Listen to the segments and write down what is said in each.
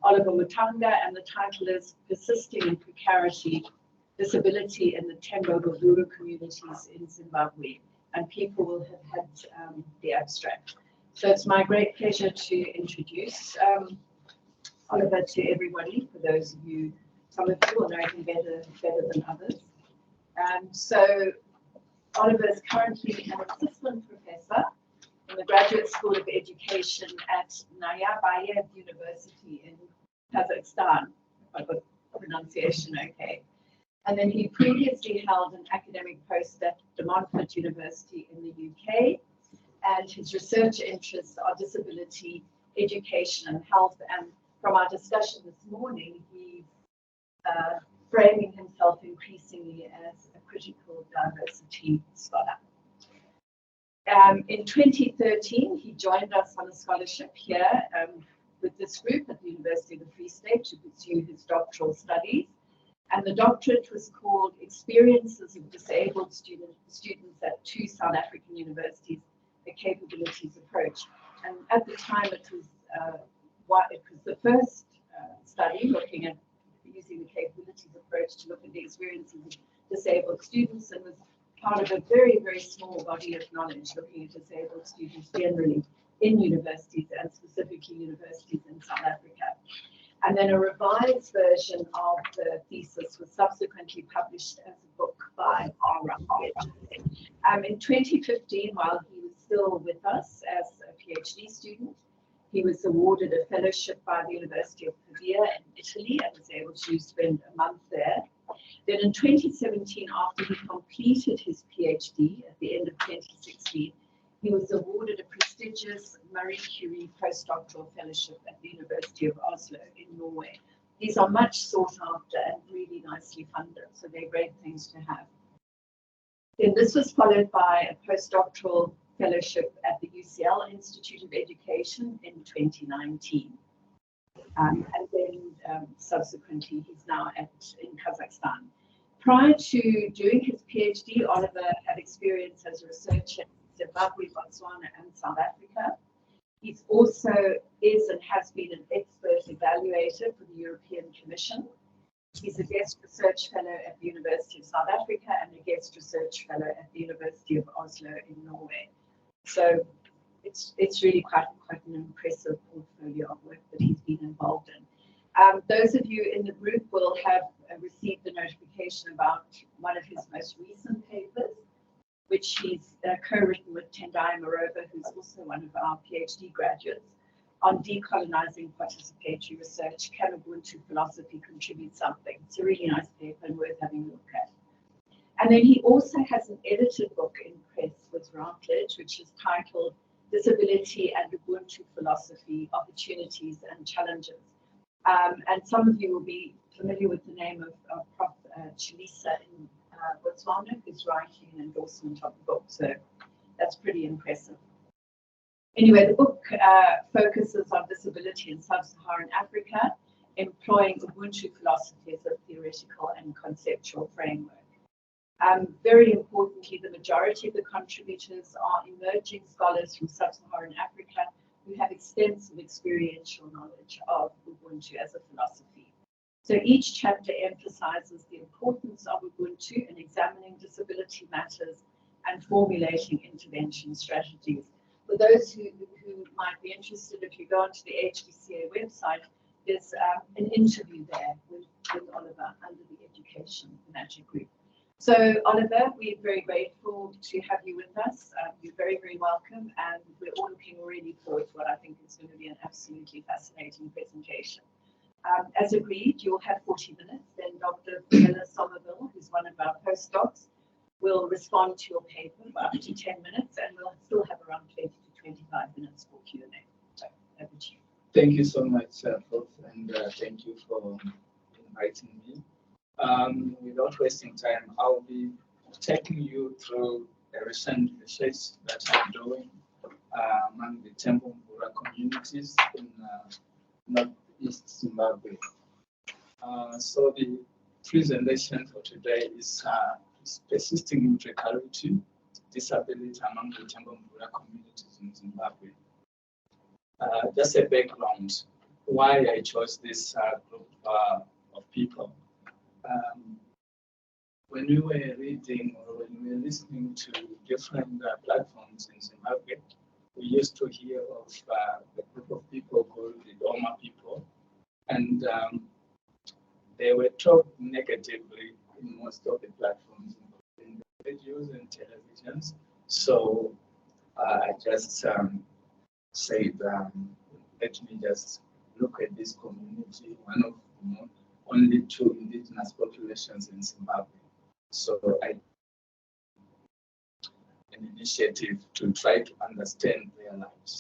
Oliver Mutanga, and the title is Persisting in Precarity, Disability in the Tembo Mvura communities in Zimbabwe. And people will have had the abstract. So it's my great pleasure to introduce Oliver to everybody, for those of you, some of you will know him better than others. So Oliver is currently an assistant professor in the Graduate School of Education at Nazarbayev University in Kazakhstan, if I got the pronunciation okay. And then he previously held an academic post at De Montfort University in the UK, and his research interests are disability, education, and health. And from our discussion this morning, he's framing himself increasingly as a critical diversity scholar. In 2013, he joined us on a scholarship here with this group at the University of the Free State to pursue his doctoral studies. And the doctorate was called Experiences of Disabled Students at two South African Universities, the Capabilities Approach. And at the time, it was the first study looking at using the Capabilities Approach to look at the experiences of disabled students, and was part of a very, very small body of knowledge looking at disabled students generally in universities, and specifically universities in South Africa. And then a revised version of the thesis was subsequently published as a book by in 2015, while he was still with us as a PhD student, he was awarded a fellowship by the University of Pavia in Italy and was able to spend a month there. Then in 2017, after he completed his PhD at the end of 2016, he was awarded a prestigious Marie Curie postdoctoral fellowship at the University of Oslo in Norway. These are much sought after and really nicely funded, so they're great things to have. Then this was followed by a postdoctoral fellowship at the UCL Institute of Education in 2019. And then subsequently, he's now in Kazakhstan. Prior to doing his PhD, Oliver had experience as a researcher in Zimbabwe, Botswana, and South Africa. He's also is and has been an expert evaluator for the European Commission. He's a guest research fellow at the University of South Africa and a guest research fellow at the University of Oslo in Norway. So it's really quite an impressive portfolio of work that he's been involved in. Those of you in the group will have received the notification about one of his most recent papers, which he's co-written with Tendai Morova, who's also one of our PhD graduates, on decolonizing participatory research. Can Ubuntu philosophy contribute something? It's a really nice paper and worth having a look at. And then he also has an edited book in press with Routledge, which is titled Disability and Ubuntu Philosophy, Opportunities and Challenges. And some of you will be familiar with the name of Prof. Chalisa in Botswana, who's writing an endorsement of the book. So that's pretty impressive. Anyway, the book focuses on disability in sub-Saharan Africa, employing Ubuntu philosophy as a theoretical and conceptual framework. Very importantly, the majority of the contributors are emerging scholars from sub-Saharan Africa who have extensive experiential knowledge of Ubuntu as a philosophy. So each chapter emphasizes the importance of Ubuntu in examining disability matters and formulating intervention strategies. For those who might be interested, if you go onto the HDCA website, there's an interview there with Oliver under the Education Magic Group. So Oliver, we're very grateful to have you with us. You're very, very welcome, and we're all looking really forward to what I think is going to be an absolutely fascinating presentation. As agreed, you'll have 40 minutes, then Dr. Fenella Somerville, who's one of our postdocs, will respond to your paper for up to 10 minutes, and we'll still have around 20 to 25 minutes for Q&A. So over to you. Thank you so much, Prof, and thank you for inviting me. Without wasting time, I'll be taking you through a recent research that I'm doing among the Tembo Mvura communities in Northeast Zimbabwe. So the presentation for today is persisting in precarity, disability among the Tembo Mvura communities in Zimbabwe. Just a background. why I chose this group of people. When we were reading or when we were listening to different platforms in Zimbabwe, we used to hear of a group of people called the Doma people, and they were talked negatively in most of the platforms, in the radios and televisions. So I just said, let me just look at this community, one of the only 2 indigenous populations in Zimbabwe. So I an initiative to try to understand their lives.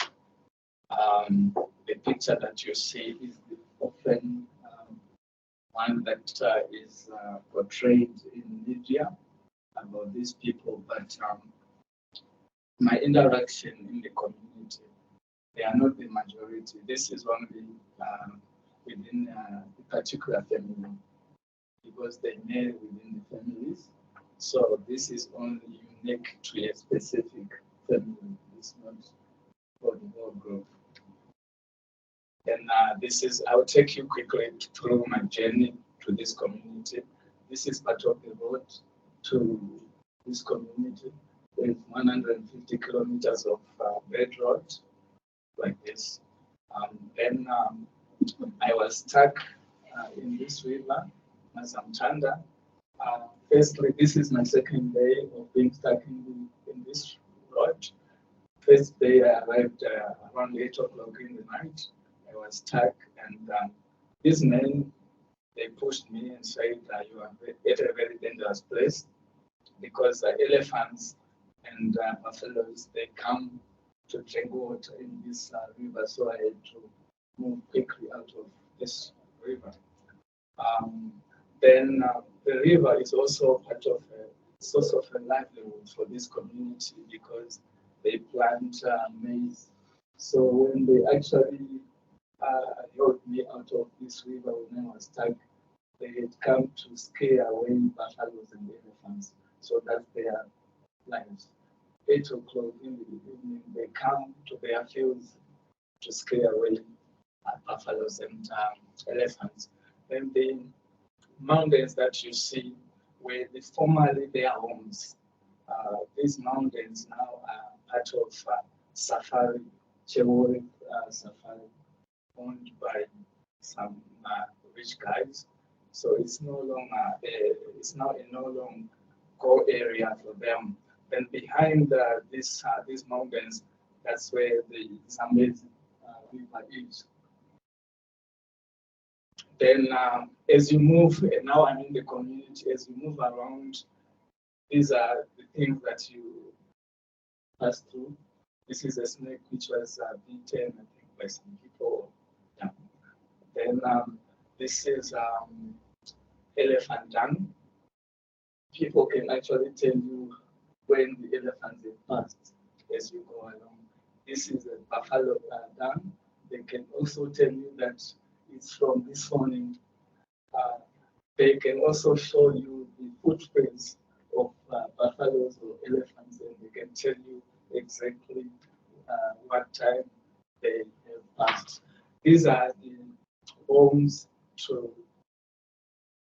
The picture that you see is often one that is portrayed in media about these people, but my interaction in the community, they are not the majority. This is only within a particular family, because they marry within the families. So this is only unique to a specific family. It's not for the whole group. And this is, I'll take you quickly through my journey to this community. This is part of the road to this community with 150 kilometers of bed road, like this. Then I was stuck in this river, Mutanga. Firstly, this is my second day of being stuck in this road. First day I arrived around 8 o'clock in the night. I was stuck, and these men, they pushed me and said, you are at a very dangerous place, because elephants and buffaloes, they come to drink water in this river, so I had to move quickly out of this river. Then the river is also part of a source of a livelihood for this community, because they plant maize. So when they actually held me out of this river when I was stuck, they had come to scare away buffaloes and elephants. So that's their lives. 8 o'clock in the evening, they come to their fields to scare away buffaloes and elephants. Then the mountains that you see were formerly their homes. These mountains now are part of SARChI-HEHD Safari, owned by some rich guys. So it's no longer it's now a no longer go area for them. Then behind these mountains, that's where the Zambezi river is. Then as you move, now I'm in the community, as you move around, these are the things that you pass through. This is a snake which was beaten, I think, by some people. Yeah. Then this is elephant dung. People can actually tell you when the elephants have passed as you go along. This is a buffalo dung. They can also tell you that it's from this morning. They can also show you the footprints of buffaloes or elephants, and they can tell you exactly what time they have passed. These are the homes to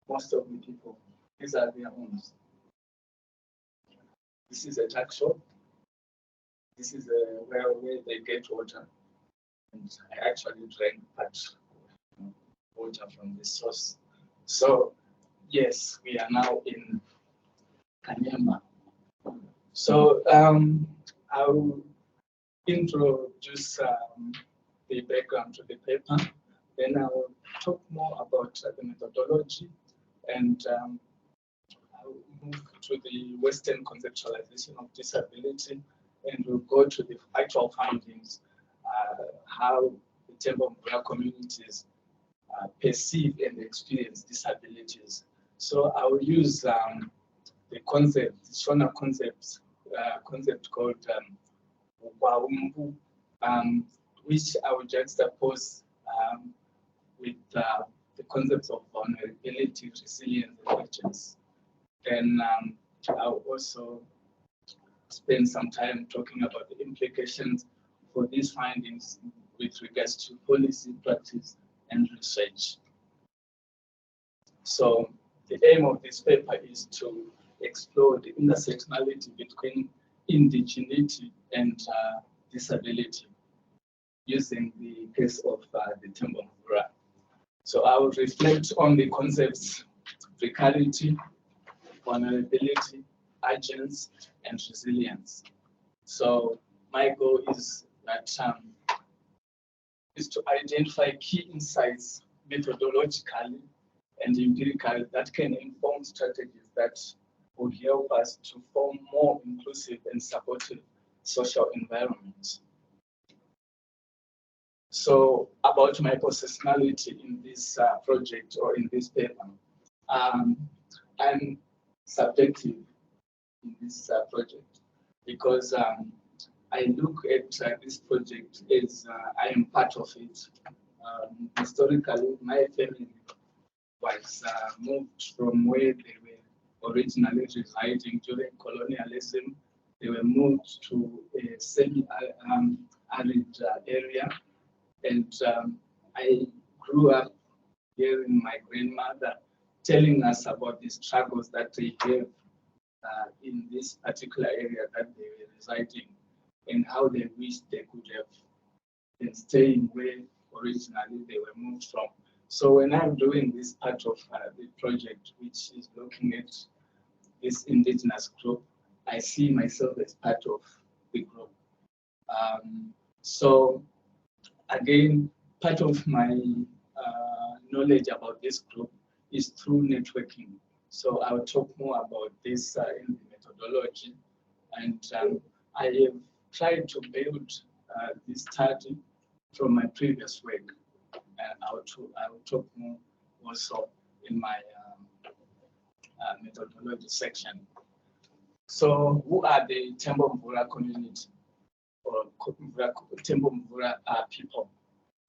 most of the people. These are their homes. This is a tuck shop. This is where they get water. And I actually drank water from the source. So yes, we are now in Kanyama. So I'll introduce the background to the paper. Then I'll talk more about the methodology, and I'll move to the Western conceptualization of disability, and we'll go to the actual findings, how the Tembo Mvura communities perceive and experience disabilities. So I will use the Shona concept called which I will juxtapose with the concepts of vulnerability, resilience, and emergence. Then I'll also spend some time talking about the implications for these findings with regards to policy, practice, and research. So the aim of this paper is to explore the intersectionality between indigeneity and disability, using the case of the Tembo Mvura. So I will reflect on the concepts precarity, vulnerability, urgency, and resilience. So my goal is that is to identify key insights methodologically and empirically that can inform strategies that would help us to form more inclusive and supportive social environments. So about my positionality in this project or in this paper, I'm subjective in this project because I look at this project as I am part of it. Historically, my family was moved from where they were originally residing during colonialism. They were moved to a semi-arid area, and I grew up hearing my grandmother telling us about the struggles that they have in this particular area that they were residing, and how they wished they could have been staying where originally they were moved from. So when I'm doing this part of the project, which is looking at this indigenous group, I see myself as part of the group. So again, part of my knowledge about this group is through networking. So I'll talk more about this in the methodology. And I have tried to build this study from my previous work. And I will talk more also in my methodology section. So who are the Tembo Mvura community or Tembo Mvura people?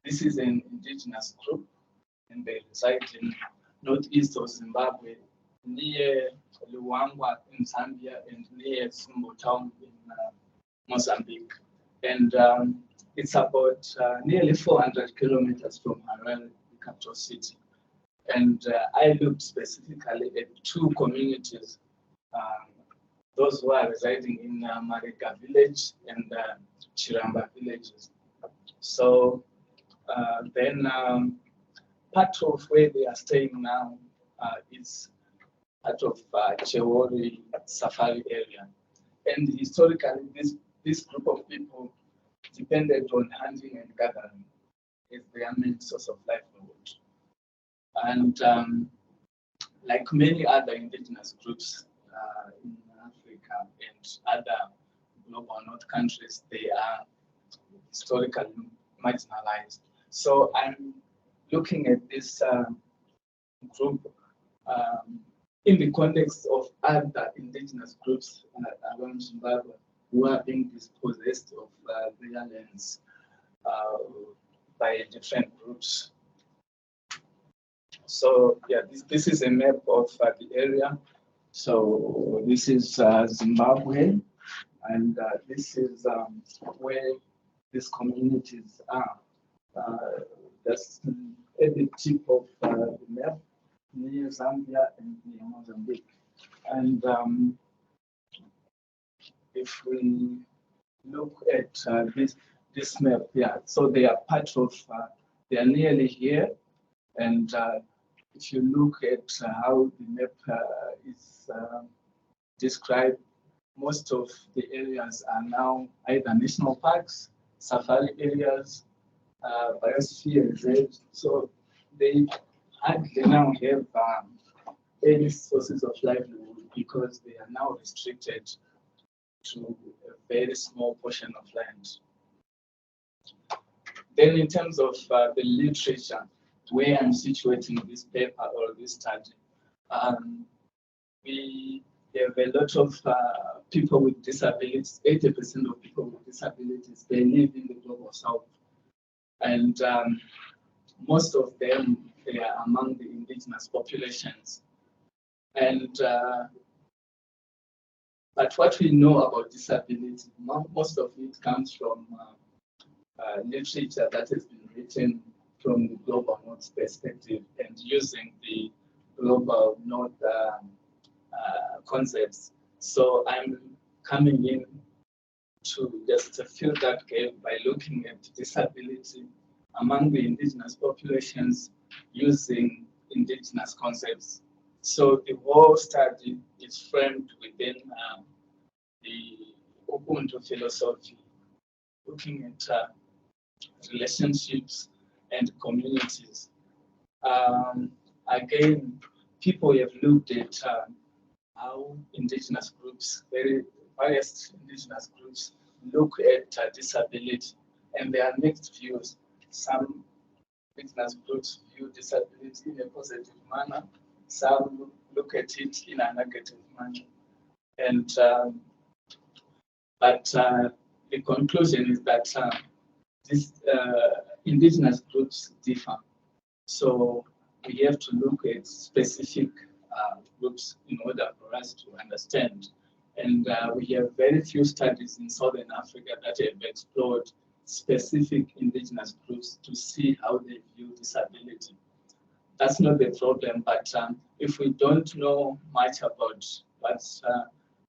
This is an indigenous group, and they reside in northeast of Zimbabwe, near Luangwa in Zambia and near Sumbo town in Mozambique. And it's about nearly 400 kilometers from Harare, the capital city. And I looked specifically at two communities, those who are residing in Marega village and Chiramba villages. So then part of where they are staying now is part of Chewori Safari area. And historically, this group of people depended on hunting and gathering as their main source of livelihood. And like many other indigenous groups in Africa and other global north countries, they are historically marginalized. So I'm looking at this group in the context of other indigenous groups around Zimbabwe who are being dispossessed of their lands by different groups. So yeah, this is a map of the area. So this is Zimbabwe, and this is where these communities are. That's at the tip of the map, near Zambia and near Mozambique. And if we look at this map here, so they are part of, they are nearly here. And if you look at how the map is described, most of the areas are now either national parks, safari areas, biosphere reserves. So they hardly now have any sources of livelihood because they are now restricted to a very small portion of land. Then in terms of the literature, where I'm situating this paper or this study, we have a lot of people with disabilities. 80% of people with disabilities, they live in the global south. And most of them, they are among the indigenous populations. And but what we know about disability, most of it comes from literature that has been written from the global north perspective and using the global north concepts. So I'm coming in to just fill that gap by looking at disability among the indigenous populations using indigenous concepts. So the whole study is framed within the Ubuntu philosophy, looking at relationships and communities. Again, people have looked at how indigenous groups, various indigenous groups, look at disability, and there are mixed views. Some indigenous groups view disability in a positive manner, some look at it in a negative manner. And the conclusion is that these indigenous groups differ. So we have to look at specific groups in order for us to understand. And we have very few studies in Southern Africa that have explored specific indigenous groups to see how they view disability. That's not the problem, but if we don't know much about what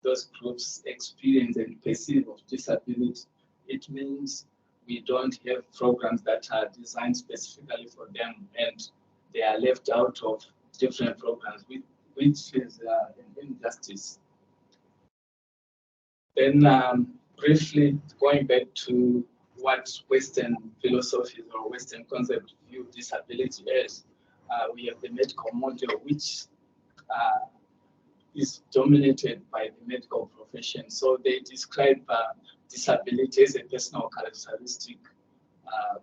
those groups experience and perceive of disability, it means we don't have programs that are designed specifically for them, and they are left out of different programs, which is an injustice. Then briefly going back to what Western philosophies or Western concepts view disability as, we have the medical model, which is dominated by the medical profession. So they describe disability as a personal characteristic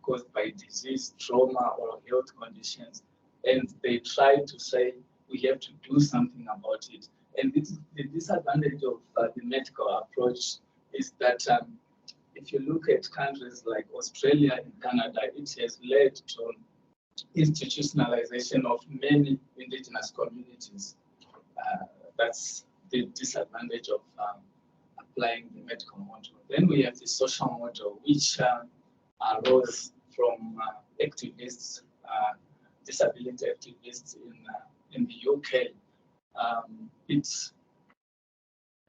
caused by disease, trauma, or health conditions. And they try to say we have to do something about it. And the disadvantage of the medical approach is that if you look at countries like Australia and Canada, it has led to institutionalization of many indigenous communities. That's the disadvantage of applying the medical model. Then we have the social model, which arose from activists, disability activists in the UK. It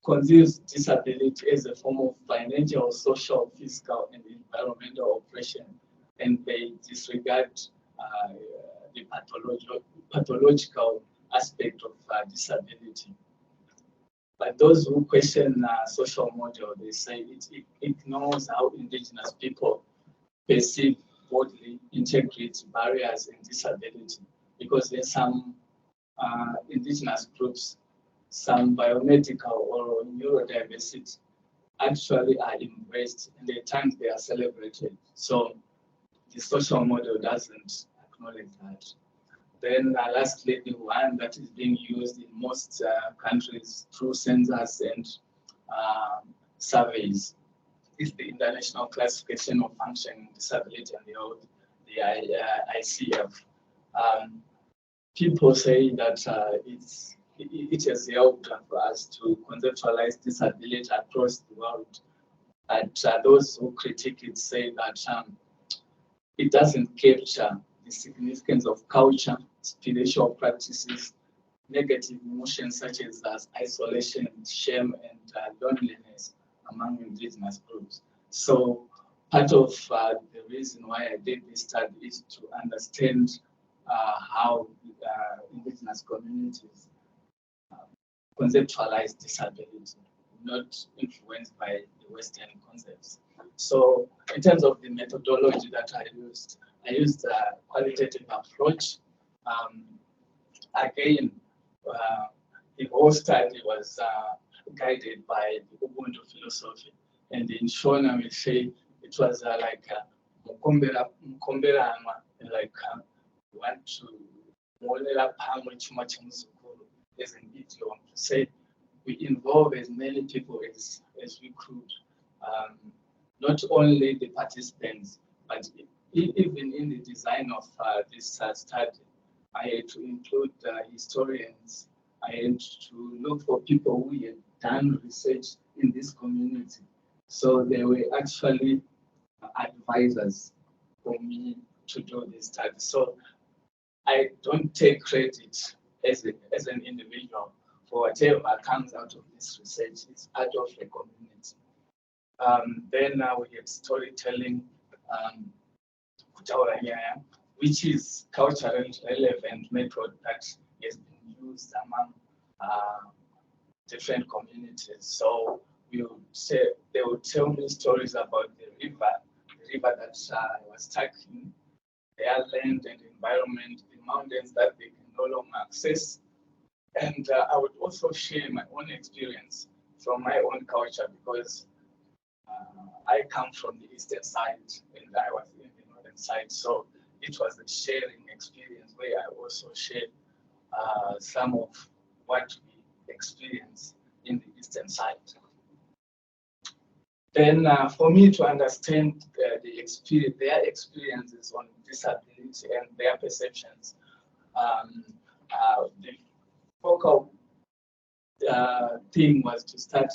conceives disability as a form of financial, social, physical, and environmental oppression, and they disregard the pathological aspect of disability. But those who question social model, they say it ignores how indigenous people perceive bodily integrity, barriers, and disability. Because in some indigenous groups, some biomedical or neurodiversity actually are embraced, and at times they are celebrated. So the social model doesn't acknowledge that. Then lastly, the one that is being used in most countries through census and surveys is the International Classification of Functioning Disability and Health, the ICF. People say that it has helped for us to conceptualize disability across the world. And those who critique it say that it doesn't capture the significance of culture, spiritual practices, negative emotions such as isolation, shame, and loneliness among indigenous groups. So part of the reason why I did this study is to understand how indigenous communities conceptualize disability, not influenced by the Western concepts. So in terms of the methodology that I used a qualitative approach. Again, the whole study was guided by the Ubuntu philosophy. And in Shona, we say it was like like we want to as an idiom to say we involve as many people as we could. Not only the participants, but even in the design of this study, I had to include historians. I had to look for people who had done research in this community. So they were actually advisors for me to do this study. So I don't take credit as an individual for whatever comes out of this research. It's part of the community. Then we have storytelling, which is culturally relevant method that has been used among different communities. So they would tell me stories about the river that was stuck in their land and environment, the mountains that they can no longer access. And I would also share my own experience from my own culture, because I come from the eastern side and I was in the northern side. So it was a sharing experience where I also shared some of what we experience in the eastern side. Then for me to understand their experiences on disability and their perceptions, the focal thing was to start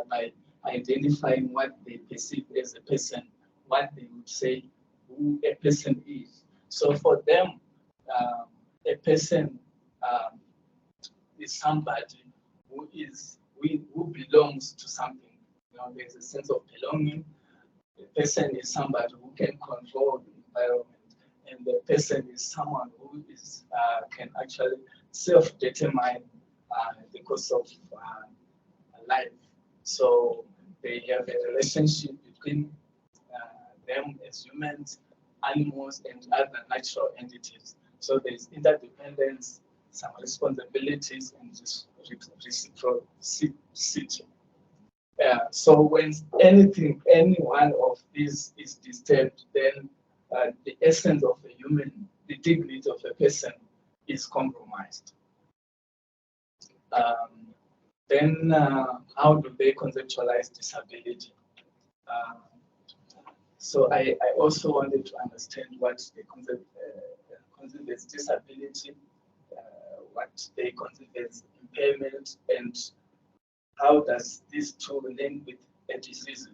by identifying what they perceive as a person, what they would say who a person is. So for them, a person is somebody who belongs to something. You know, there's a sense of belonging. The person is somebody who can control the environment, and the person is someone who is can actually self-determine the course of life. So they have a relationship between them as humans, animals, and other natural entities. So there's interdependence, some responsibilities, and just reciprocity. So when any one of these is disturbed, then the essence of a human, the dignity of a person, is compromised. Then how do they conceptualize disability? So I also wanted to understand what they consider as disability, what they consider as impairment, and how does these two link with a disease.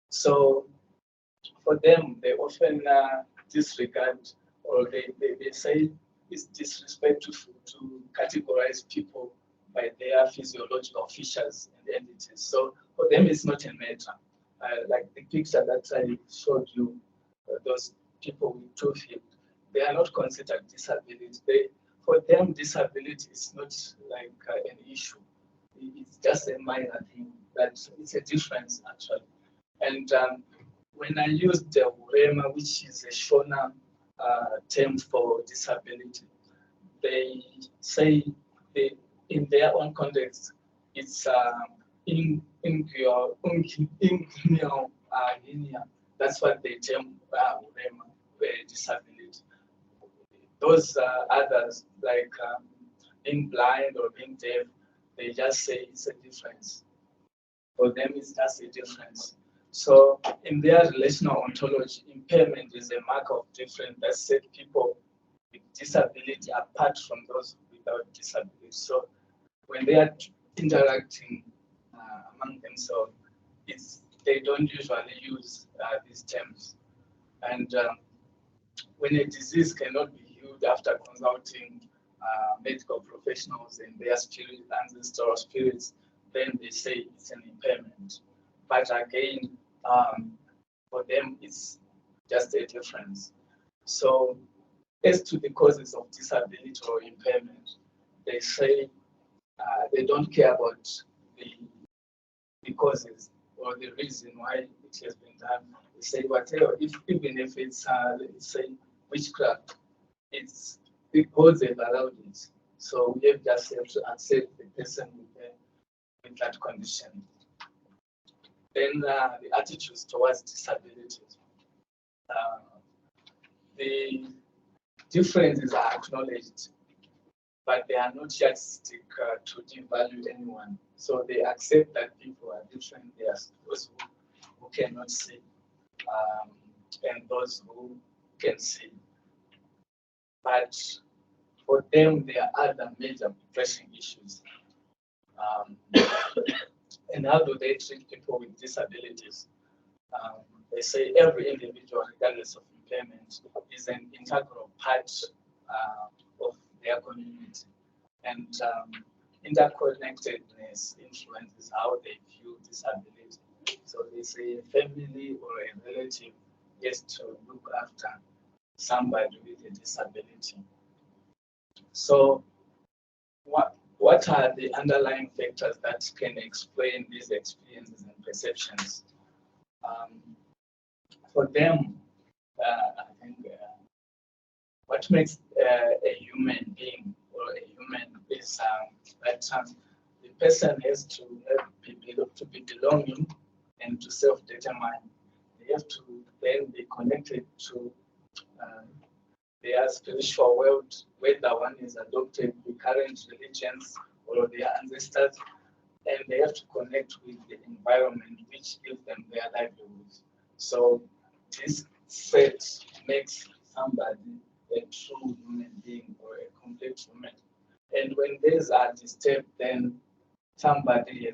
So for them, they often disregard, or they say it's disrespectful to categorize people by their physiological features and entities. So for them, it's not a matter. Like the picture that I showed you, those people with 2 feet, they are not considered disability. For them, disability is not like an issue. It's just a minor thing, but it's a difference actually. And when I used the ngwavaira, which is a Shona term for disability, they say in their own context, it's that's what they term disability. Those others, like being blind or being deaf, they just say it's a difference. For them, it's just a difference. So in their relational ontology, impairment is a mark of difference that set people with disability apart from those without disability. So when they are interacting among themselves, they don't usually use these terms. And when a disease cannot be healed after consulting medical professionals and their spirit, ancestral spirits, then they say it's an impairment. But again, for them, it's just a difference. So as to the causes of disability or impairment, they say they don't care about the causes or the reason why it has been done. They say whatever, even if it's let's say witchcraft, the gods have allowed it. So we have just to accept the person with that condition. Then the attitudes towards disability. The differences are acknowledged, but they are not yet stick to devalue anyone. So they accept that people are different. There are those who cannot see, and those who can see. But for them, there are other major pressing issues. And how do they treat people with disabilities? they say every individual, regardless of impairment, is an integral part of their community. And interconnectedness influences how they view disability. So they say a family or a relative has to look after somebody with a disability. So what are the underlying factors that can explain these experiences and perceptions? For them, I think what makes a human being or a human is that the person has to be belonging and to self-determine. They have to then be connected to their spiritual world, whether one is adopted the current religions or their ancestors, and they have to connect with the environment which gives them their livelihoods. So this set makes somebody a true human being or a complete human. And when these are disturbed, then somebody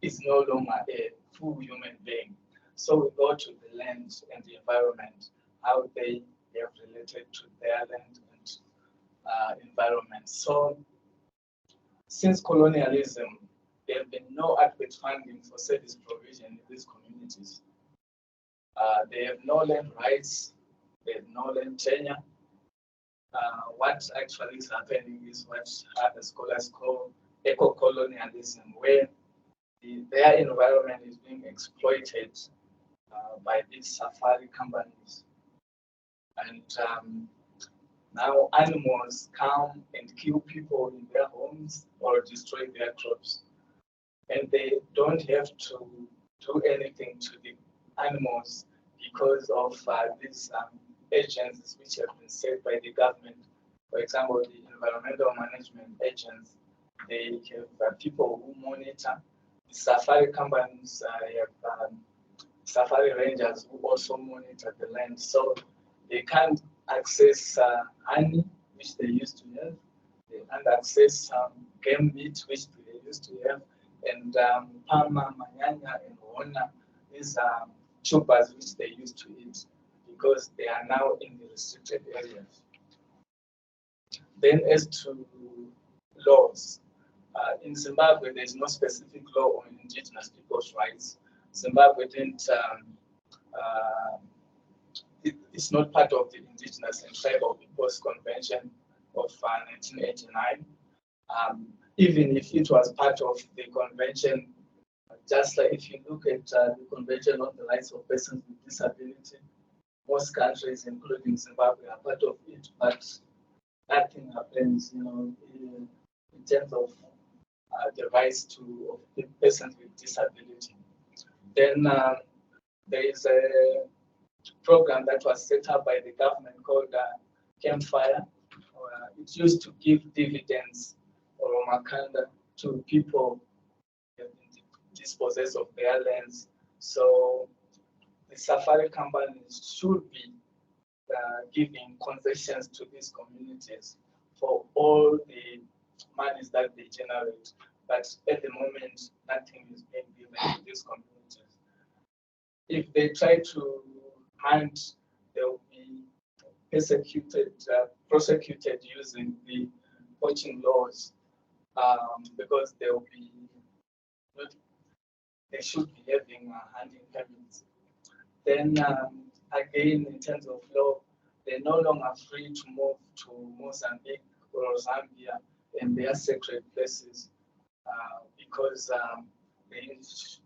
is no longer a full human being. So we go to the land and the environment, how they have related to their land and environment. So since colonialism, there have been no adequate funding for service provision in these communities. They have no land rights, they have no land tenure. What actually is happening is what the scholars call eco-colonialism, where their environment is being exploited by these safari companies. And now animals come and kill people in their homes or destroy their crops. And they don't have to do anything to the animals because of these agencies which have been set by the government. For example, the environmental management agents, they have people who monitor. The safari companies have safari rangers who also monitor the land. So they can't access honey, which they used to have. They can't access game meat, which they used to have. And palma, nyaya, and hona, these are tubers which they used to eat because they are now in the restricted areas. Then as to laws, in Zimbabwe, there is no specific law on indigenous people's rights. Zimbabwe didn't, it's not part of the Indigenous and Tribal Peoples Convention of 1989. Even if it was part of the convention, just like if you look at the Convention on the Rights of Persons with Disability, most countries, including Zimbabwe, are part of it, but nothing happens, in terms of the rights to persons with disability. Then there is a program that was set up by the government called Campfire. It used to give dividends or makanda to people dispossessed of their lands. So the safari companies should be giving concessions to these communities for all the monies that they generate. But at the moment, nothing is being given to these communities. If they try to hunt, they will be persecuted, prosecuted using the poaching laws because they will be they should be having hunting permits. Then again, in terms of law, they're no longer free to move to Mozambique or Zambia and their sacred places because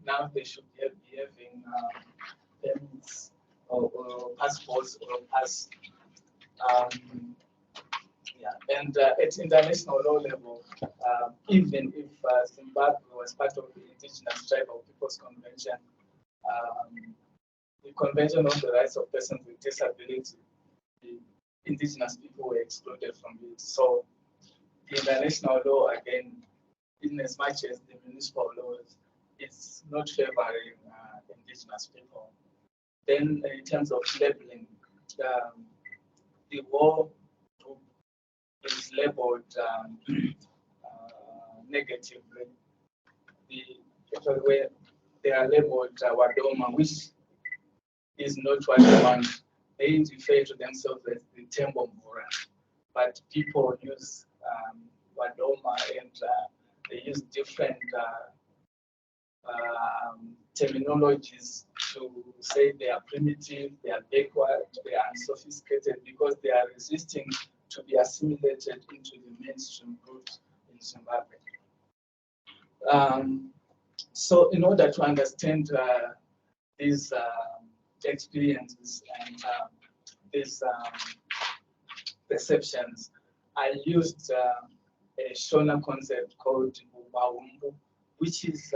now they should be having permits or passports or pass. And at international law level, even if Zimbabwe was part of the Indigenous Tribal Peoples Convention, the Convention on the Rights of Persons with Disability, the indigenous people were excluded from it. So the international law, again, in as much as the municipal laws, it's not favoring indigenous people. Then in terms of labeling, the war group is labeled negatively. Where they are labeled Wadoma, which is not what they want. They refer to themselves as the Tembo Mvura, but people use Wadoma and they use different terminologies to say they are primitive, they are backward, they are unsophisticated because they are resisting to be assimilated into the mainstream groups in Zimbabwe. So in order to understand these experiences and these perceptions, I used a Shona concept called Ubuntu, which is,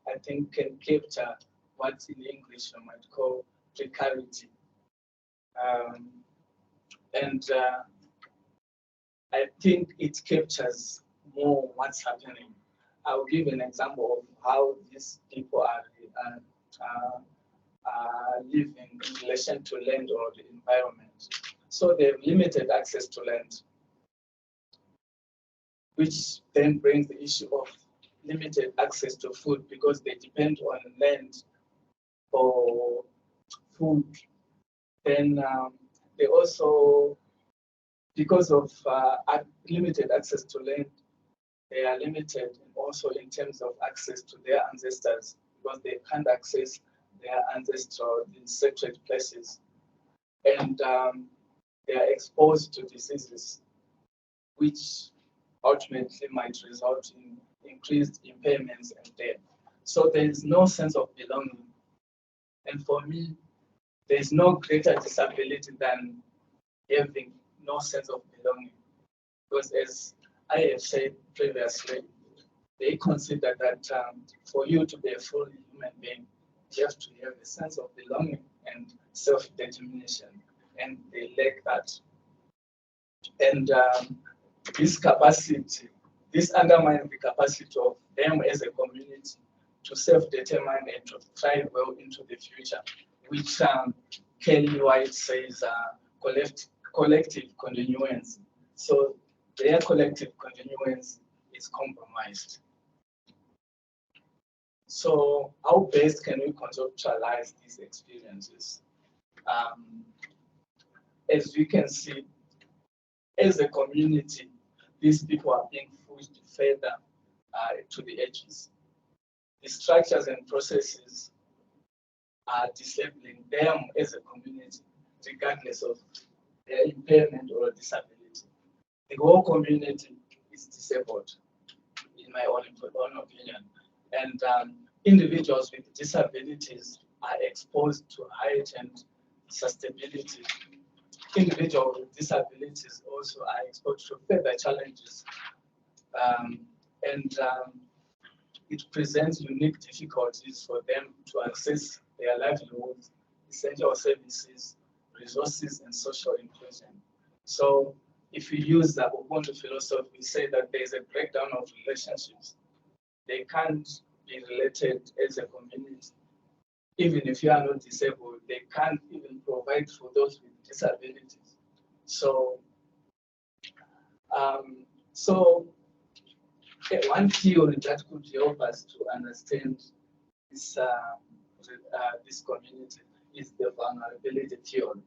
I think, can capture what in English you might call precarity. And I think it captures more what's happening. I'll give an example of how these people are living in relation to land or the environment. So they have limited access to land, which then brings the issue of limited access to food because they depend on land for food. Then they also, because of limited access to land, they are limited also in terms of access to their ancestors because they can't access their ancestors in sacred places. And they are exposed to diseases, which ultimately might result in increased impairments and death. So there is no sense of belonging. And for me, there is no greater disability than having no sense of belonging. Because as I have said previously, they consider that for you to be a full human being, you have to have a sense of belonging and self-determination, and they lack that. And this capacity, this undermines the capacity of them as a community to self-determine and to thrive well into the future, which Kelly White says collective continuance. So their collective continuance is compromised. So how best can we conceptualize these experiences? As we can see, as a community, these people are being pushed further to the edges. The structures and processes are disabling them as a community, regardless of their impairment or disability. The whole community is disabled, in my own opinion. And individuals with disabilities are exposed to heightened susceptibility. Individuals with disabilities also are exposed to further challenges. It presents unique difficulties for them to access their livelihoods, essential services, resources, and social inclusion. So if we use the Ubuntu philosophy, we say that there is a breakdown of relationships. They can't be related as a community. Even if you are not disabled, they can't even provide for those with disabilities. So, one theory that could help us to understand this, this community is the vulnerability theory.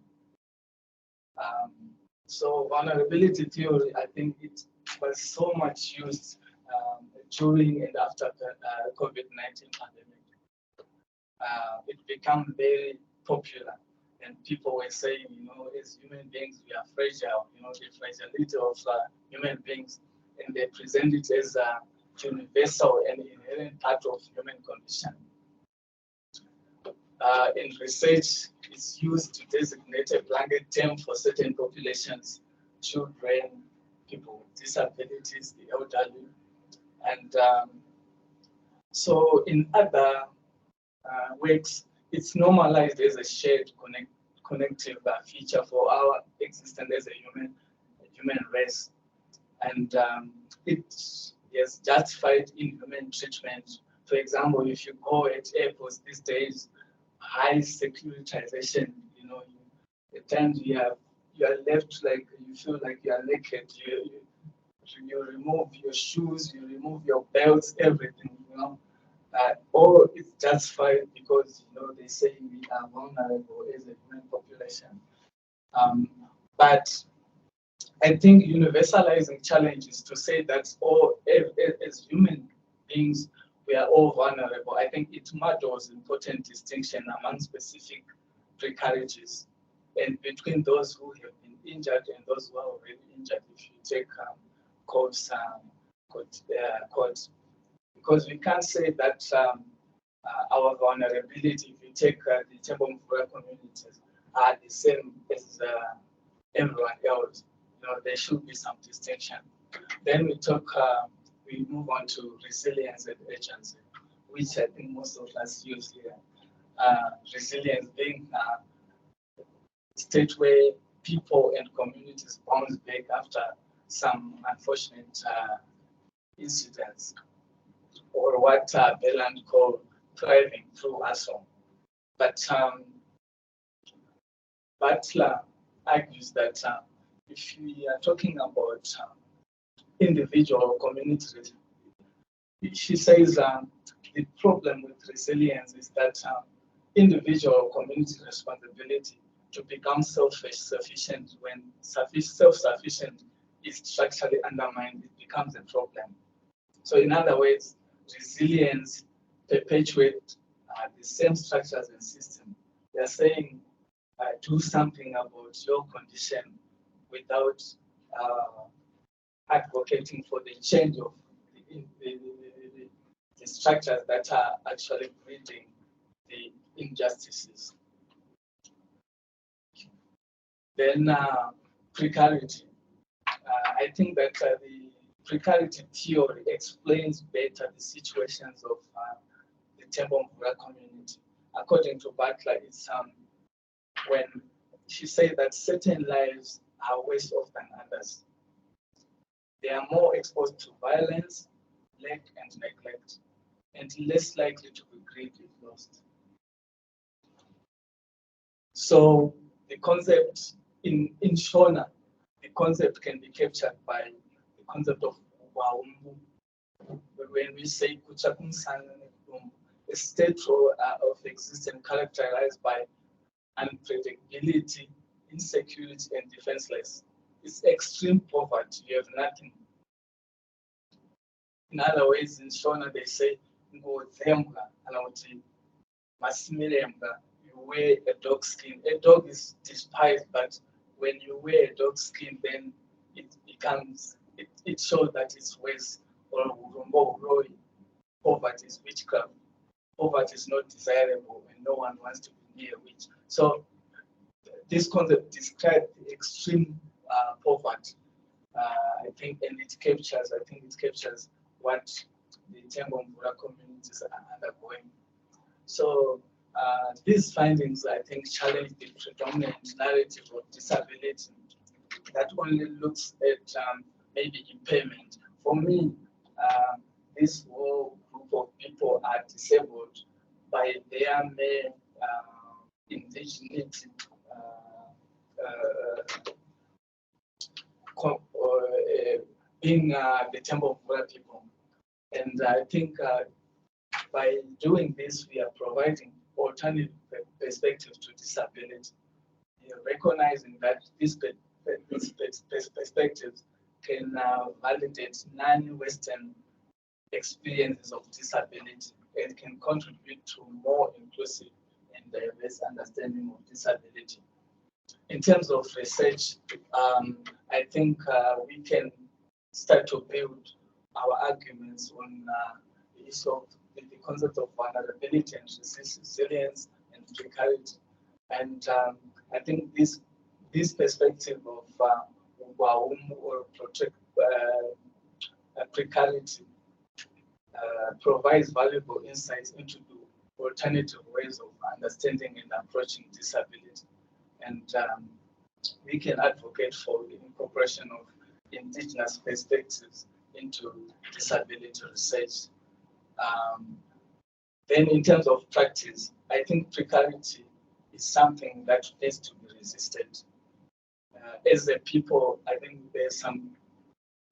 So vulnerability theory, I think it was so much used during and after the COVID-19 pandemic. It became very popular, and people were saying, you know, as human beings, we are fragile, you know, the fragility of human beings, and they present it as a universal and inherent part of human condition. In research, it's used to designate a blanket term for certain populations, children, people with disabilities, the elderly. And so in other works, it's normalized as a shared connective feature for our existence as a human race. And it is justified in human treatment. For example, if you go at airports these days, high securitization, you know, at times you are left like you feel like you are naked. You remove your shoes, you remove your belts, everything, you know. or it's justified because they say we are vulnerable as a human population. But I think universalizing challenge is to say that all as human beings we are all vulnerable. I think it matters important distinction among specific precarities and between those who have been injured and those who are already injured. If you take codes, because we can't say that our vulnerability, if you take the Tembo Mvura communities, are the same as everyone else. There should be some distinction. Then we move on to resilience and agency, which I think most of us use here. Resilience being a state where people and communities bounce back after some unfortunate incidents, or what Belland called thriving through assault. But Butler argues that if we are talking about individual community, she says the problem with resilience is that individual community responsibility to become self-sufficient, when self-sufficient is structurally undermined, it becomes a problem. So in other words, resilience perpetuates the same structures and systems. They are saying do something about your condition without advocating for the change of the structures that are actually breeding the injustices. Then precarity. I think that the precarity theory explains better the situations of the Tembo Mvura community. According to Butler, it's when she says that certain lives are worse off than others. They are more exposed to violence, lack and neglect, and less likely to be grieved if lost. So the concept in Shona, the concept can be captured by the concept of waumbu. When we say a state of existence characterized by unpredictability, insecurity, and defenseless. It's extreme poverty. You have nothing. In other words, in Shona, they say, you wear a dog skin. A dog is despised, but when you wear a dog skin, then it shows that it's worse. Or poverty is witchcraft. Poverty is not desirable, and no one wants to be near witch. So this concept describes the extreme poverty. I think it captures what the Tembo Mvura communities are undergoing. So these findings, I think, challenge the predominant narrative of disability that only looks at maybe impairment. For me, this whole group of people are disabled by their mere indigeneity, being the Tembo Mvura people. And I think by doing this, we are providing alternative perspectives to disability, recognizing that these perspectives can validate non-Western experiences of disability and can contribute to more inclusive and diverse understanding of disability. In terms of research, I think we can start to build our arguments on the issue of the concept of vulnerability and resilience and precarity. And I think this perspective of or precarity provides valuable insights into the alternative ways of understanding and approaching disability. And we can advocate for the incorporation of indigenous perspectives into disability research. Then in terms of practice, I think precarity is something that needs to be resisted. As a people, I think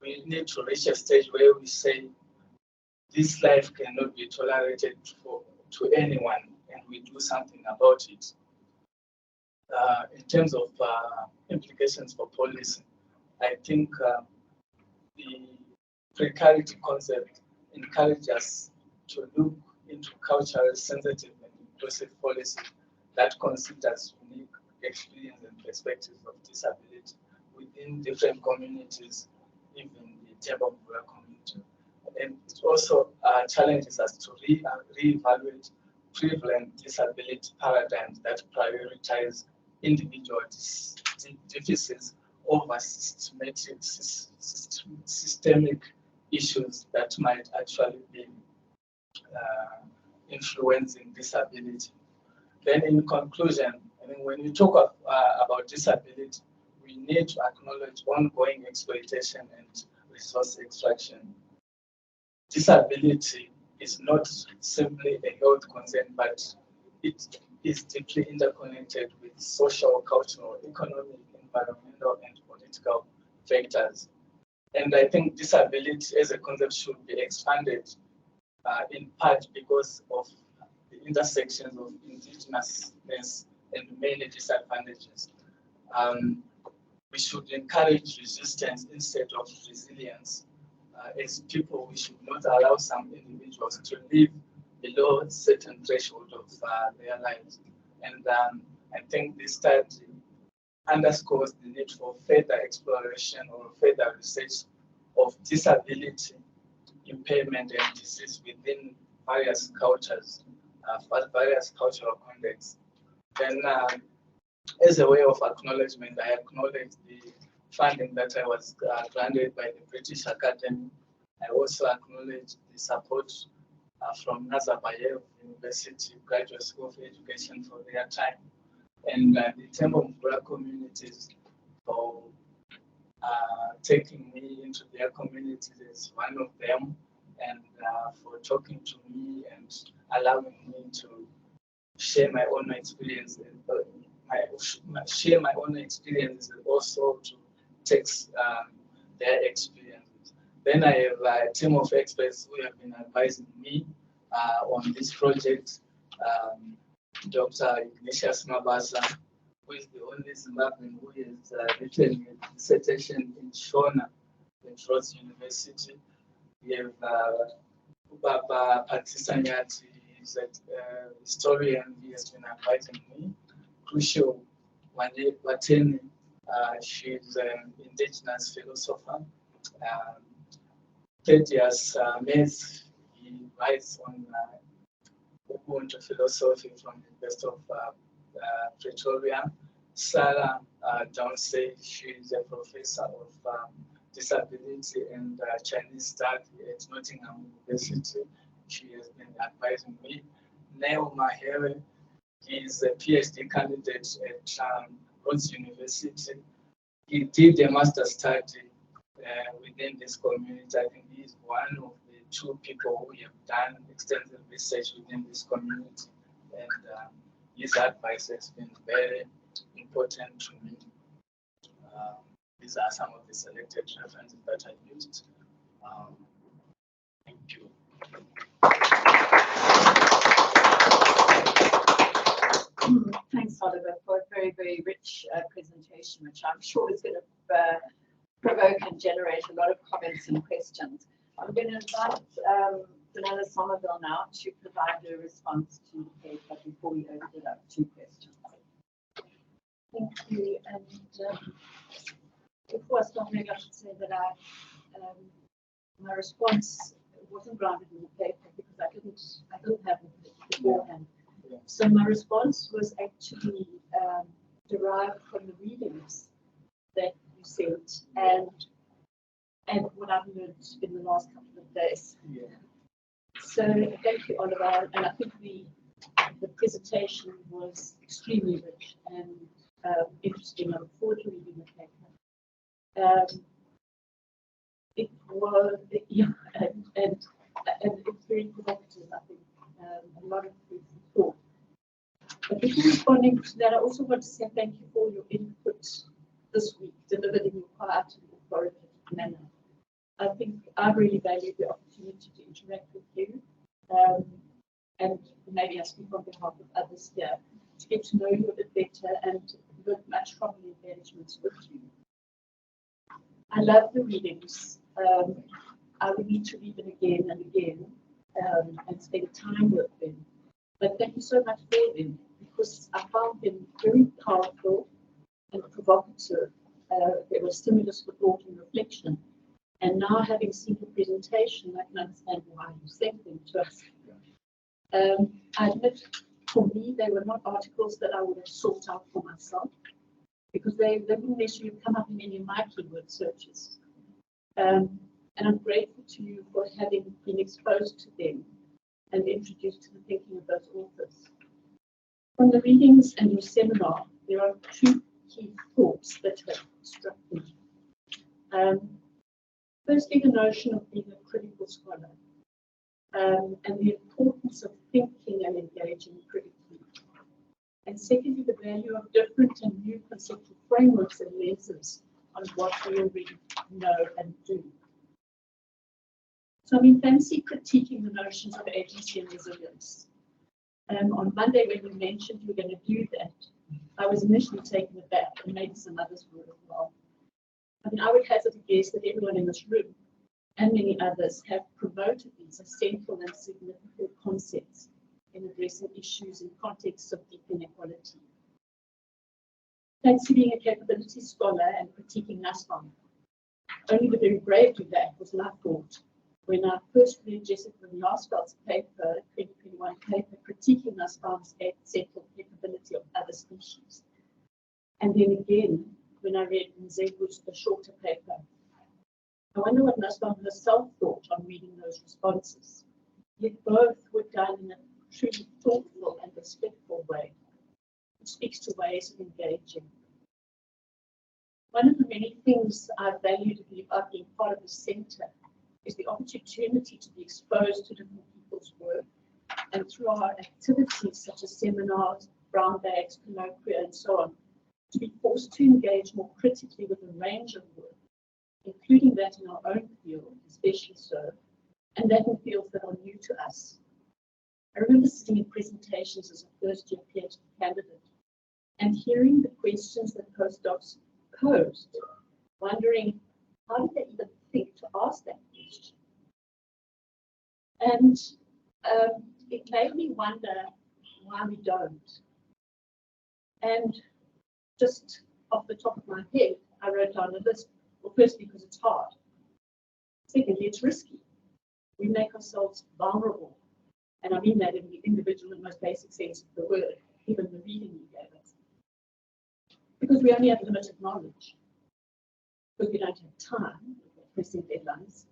we need to reach a stage where we say this life cannot be tolerated to anyone, and we do something about it. In terms of implications for policy, I think the precarity concept encourages us to look into culturally sensitive and inclusive policy that considers unique experience and perspectives of disability within different communities, even the Tembo Mvura community. And it also challenges us to reevaluate prevalent disability paradigms that prioritize individual deficits over systemic issues that might actually be influencing disability. Then in conclusion, I mean, when we talk about disability, we need to acknowledge ongoing exploitation and resource extraction. Disability is not simply a health concern, but it is deeply interconnected with social, cultural, economic, environmental, and political factors. And I think disability as a concept should be expanded in part because of the intersections of indigenousness and many disadvantages. We should encourage resistance instead of resilience. As people, we should not allow some individuals to live below a certain threshold of their lives. And I think this study underscores the need for further exploration or further research of disability, impairment, and disease within various cultures, various cultural contexts. Then, as a way of acknowledgement, I acknowledge the funding that I was granted by the British Academy. I also acknowledge the support from Nazarbayev University Graduate School of Education for their time, and the Tembo Mvura communities for taking me into their communities as one of them, and for talking to me and allowing me to share my own experiences, share my own experiences, and also to text their experiences. Then I have a team of experts who have been advising me on this project. Dr. Ignatius Mabasa, who is the only Zimbabwean who has written a dissertation in Shona, in Prof University. We have Ubaba Patisanyati, he's a historian, he has been advising me. Crucial Wateni, she's an indigenous philosopher. Thaddeus Mez, he writes on Ubuntu philosophy from the University of Pretoria. Sarah Downsay, she is a professor of disability and Chinese study at Nottingham University. She has been advising me. Neo Mahere, he is a PhD candidate at Rhodes University. He did a master study within this community. I think he is one of the two people who have done extensive research within this community, and his advice has been very important to me. These are some of the selected references that I used. Thank you. Thanks, Oliver, for a very, very rich presentation, which I'm sure is going to provoke and generate a lot of comments and questions. I'm going to invite Fenella Somerville now to provide a response to the paper before we open it up to questions. Thank you. And before I start, maybe I should say that my response wasn't grounded in the paper because I didn't have it beforehand. Yeah. So my response was actually derived from the readings that you sent and what I've learned in the last couple of days. Yeah. So thank you, Oliver. And I think the presentation was extremely rich and interesting. I look forward to reading the paper. It was, yeah, and it's very provocative, I think. A lot of food for thought. But before responding to that, I also want to say thank you for your input this week, delivered in your quiet and authoritative manner. I think I really value the opportunity to interact with you, and maybe I speak on behalf of others here, to get to know you a bit better and work much stronger engagements with you. I love the readings. I would need to read them again and again and spend time with them. But thank you so much for them, because I found them very powerful and provocative. They were stimulus for thought and reflection. And now, having seen the presentation, I can understand why you sent them to us. I admit, for me, they were not articles that I would have sought out for myself, because they wouldn't necessarily come up in any of my keyword searches. And I'm grateful to you for having been exposed to them and introduced to the thinking of those authors. From the readings and your seminar, there are two key thoughts that have struck me. Firstly, the notion of being a critical scholar, and the importance of thinking and engaging critically. And secondly, the value of different and new conceptual frameworks and lenses on what we already know and do. So I fancy critiquing the notions of agency and resilience. On Monday, when you mentioned you were going to do that, I was initially taken aback, and maybe some others were as well. I would hazard a guess that everyone in this room and many others have promoted these as central and significant concepts in addressing issues in contexts of deep inequality. Fancy being a capability scholar and critiquing Nazarbayev. Only the very brave do that, was my thought when I first read Jessica Yarsfeld's paper, 2021 paper, critiquing Nazarbayev's central capability of other species. And then again, when I read Nzegu's the shorter paper, I wonder what Nazarbayev herself thought on reading those responses. Yet both were done in a truly thoughtful and respectful way, which speaks to ways of engaging. One of the many things I valued about being part of the centre is the opportunity to be exposed to different people's work, and through our activities such as seminars, brown bags, colloquia, and so on, to be forced to engage more critically with a range of work, including that in our own field, especially so, and that in fields that are new to us. I remember sitting in presentations as a first-year PhD candidate and hearing the questions that postdocs posed, wondering how did they even think to ask that question? And it made me wonder why we don't. And just off the top of my head, I wrote down a list. Well, first, because it's hard. Secondly, it's risky. We make ourselves vulnerable. And I mean that in the individual and most basic sense of the word, even the reading you gave us. Because we only have limited knowledge. Because we don't have time, pressing deadlines.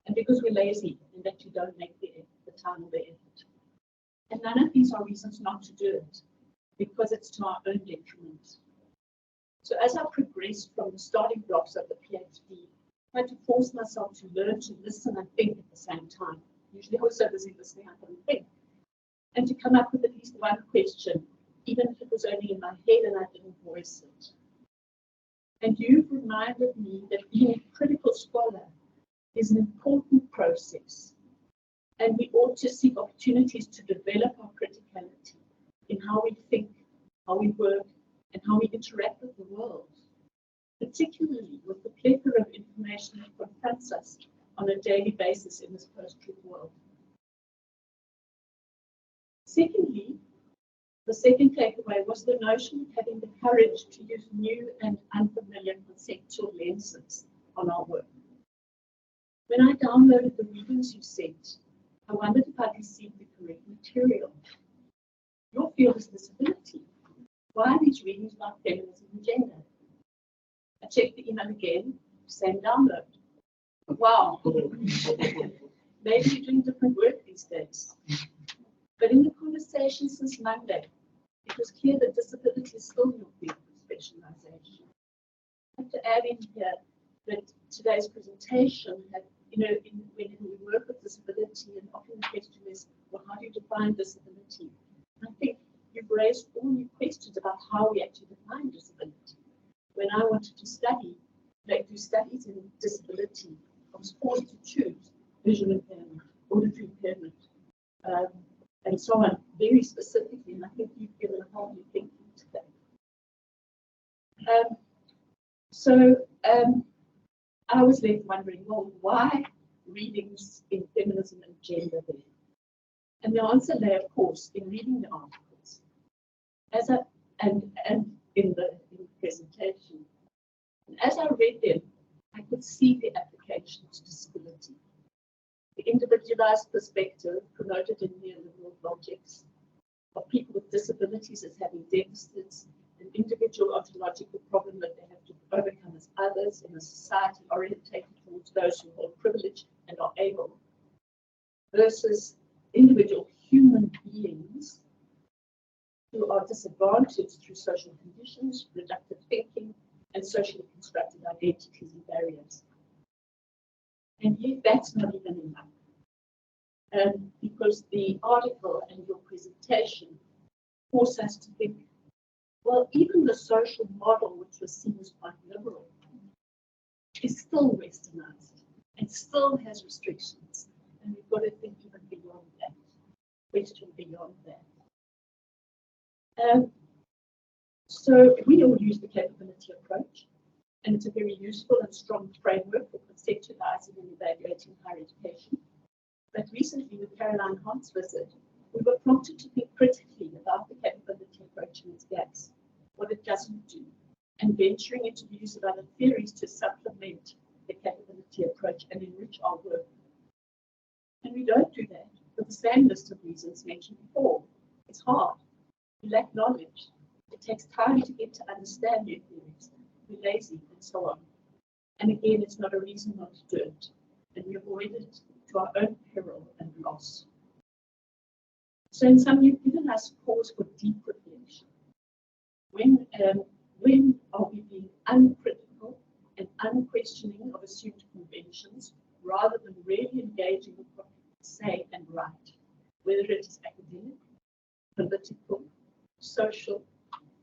And because we're lazy and that you don't make the time or the effort. And none of these are reasons not to do it, because it's to our own detriment. So as I progressed from the starting blocks of the PhD, I had to force myself to learn to listen and think at the same time. Usually I was so busy listening I couldn't think. And to come up with at least one question, even if it was only in my head and I didn't voice it. And you've reminded me that being a critical scholar is an important process. And we ought to seek opportunities to develop our criticality in how we think, how we work, and how we interact with the world, particularly with the plethora of information that confronts us on a daily basis in this post-truth world. Secondly, the second takeaway was the notion of having the courage to use new and unfamiliar conceptual lenses on our work. When I downloaded the readings you sent, I wondered if I'd received the correct material. Your field is disability. Why are these readings about feminism and gender? I checked the email again, same download. Wow. Maybe you're doing different work these days. But in the conversation since Monday, it was clear that disability is still your field of specialization. I have to add in here that today's presentation had, when we work with disability, and often the question is, well, how do you define disability? I think you've raised all new questions about how we actually define disability. When I wanted to study, do studies in disability, I was forced to choose visual impairment, auditory impairment, and so on, very specifically, and I think you've given a whole new thinking today. I was left wondering, well, why readings in feminism and gender there? And the answer lay, of course, in reading the articles. And in the presentation. And as I read them, I could see the application to disability. The individualized perspective promoted in neoliberal logics of people with disabilities as having deficits, an individual ontological problem that they have to overcome as others in a society orientated towards those who hold privilege and are able, versus individual human beings who are disadvantaged through social conditions, reductive thinking, and socially constructed identities and barriers. And yet that's not even enough. Because the article and your presentation force us to think, well, even the social model, which was seen as quite liberal, is still westernized and still has restrictions. And we've got to think even beyond that, question beyond that. So we all use the capability approach, and it's a very useful and strong framework for conceptualizing and evaluating higher education. But recently, with Caroline Hart's visit, we were prompted to think critically about the capability approach and its gaps, what it doesn't do, and venturing into the use of other theories to supplement the capability approach and enrich our work. And we don't do that for the same list of reasons mentioned before. It's hard. We lack knowledge. It takes time to get to understand new theories. We're lazy and so on. And again, it's not a reason not to do it. And we avoid it to our own peril and loss. So in sum, you've given us cause for deep reflection. When are we being uncritical and unquestioning of assumed conventions rather than really engaging with what people say and write, whether it is academic, political, social,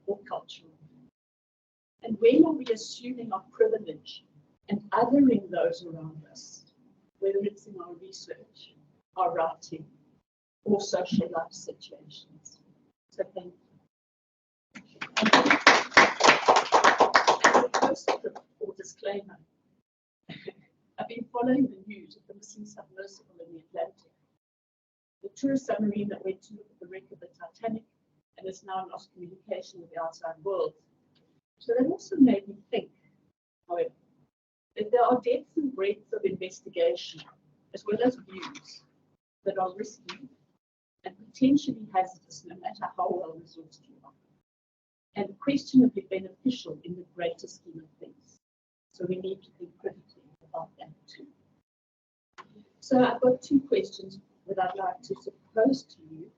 or cultural? And when are we assuming our privilege and othering those around us, whether it's in our research, our writing, or social life situations? So thank you. And a postscript or disclaimer. I've been following the news of the missing submersible in the Atlantic. The tourist submarine that went to look at the wreck of the Titanic and has now lost communication with the outside world. So that also made me think, however, that there are depths and breadths of investigation, as well as views, that are risky and potentially hazardous, no matter how well resourced you are, and questionably beneficial in the greater scheme of things. So we need to think critically about that too. So I've got two questions that I'd like to pose to you.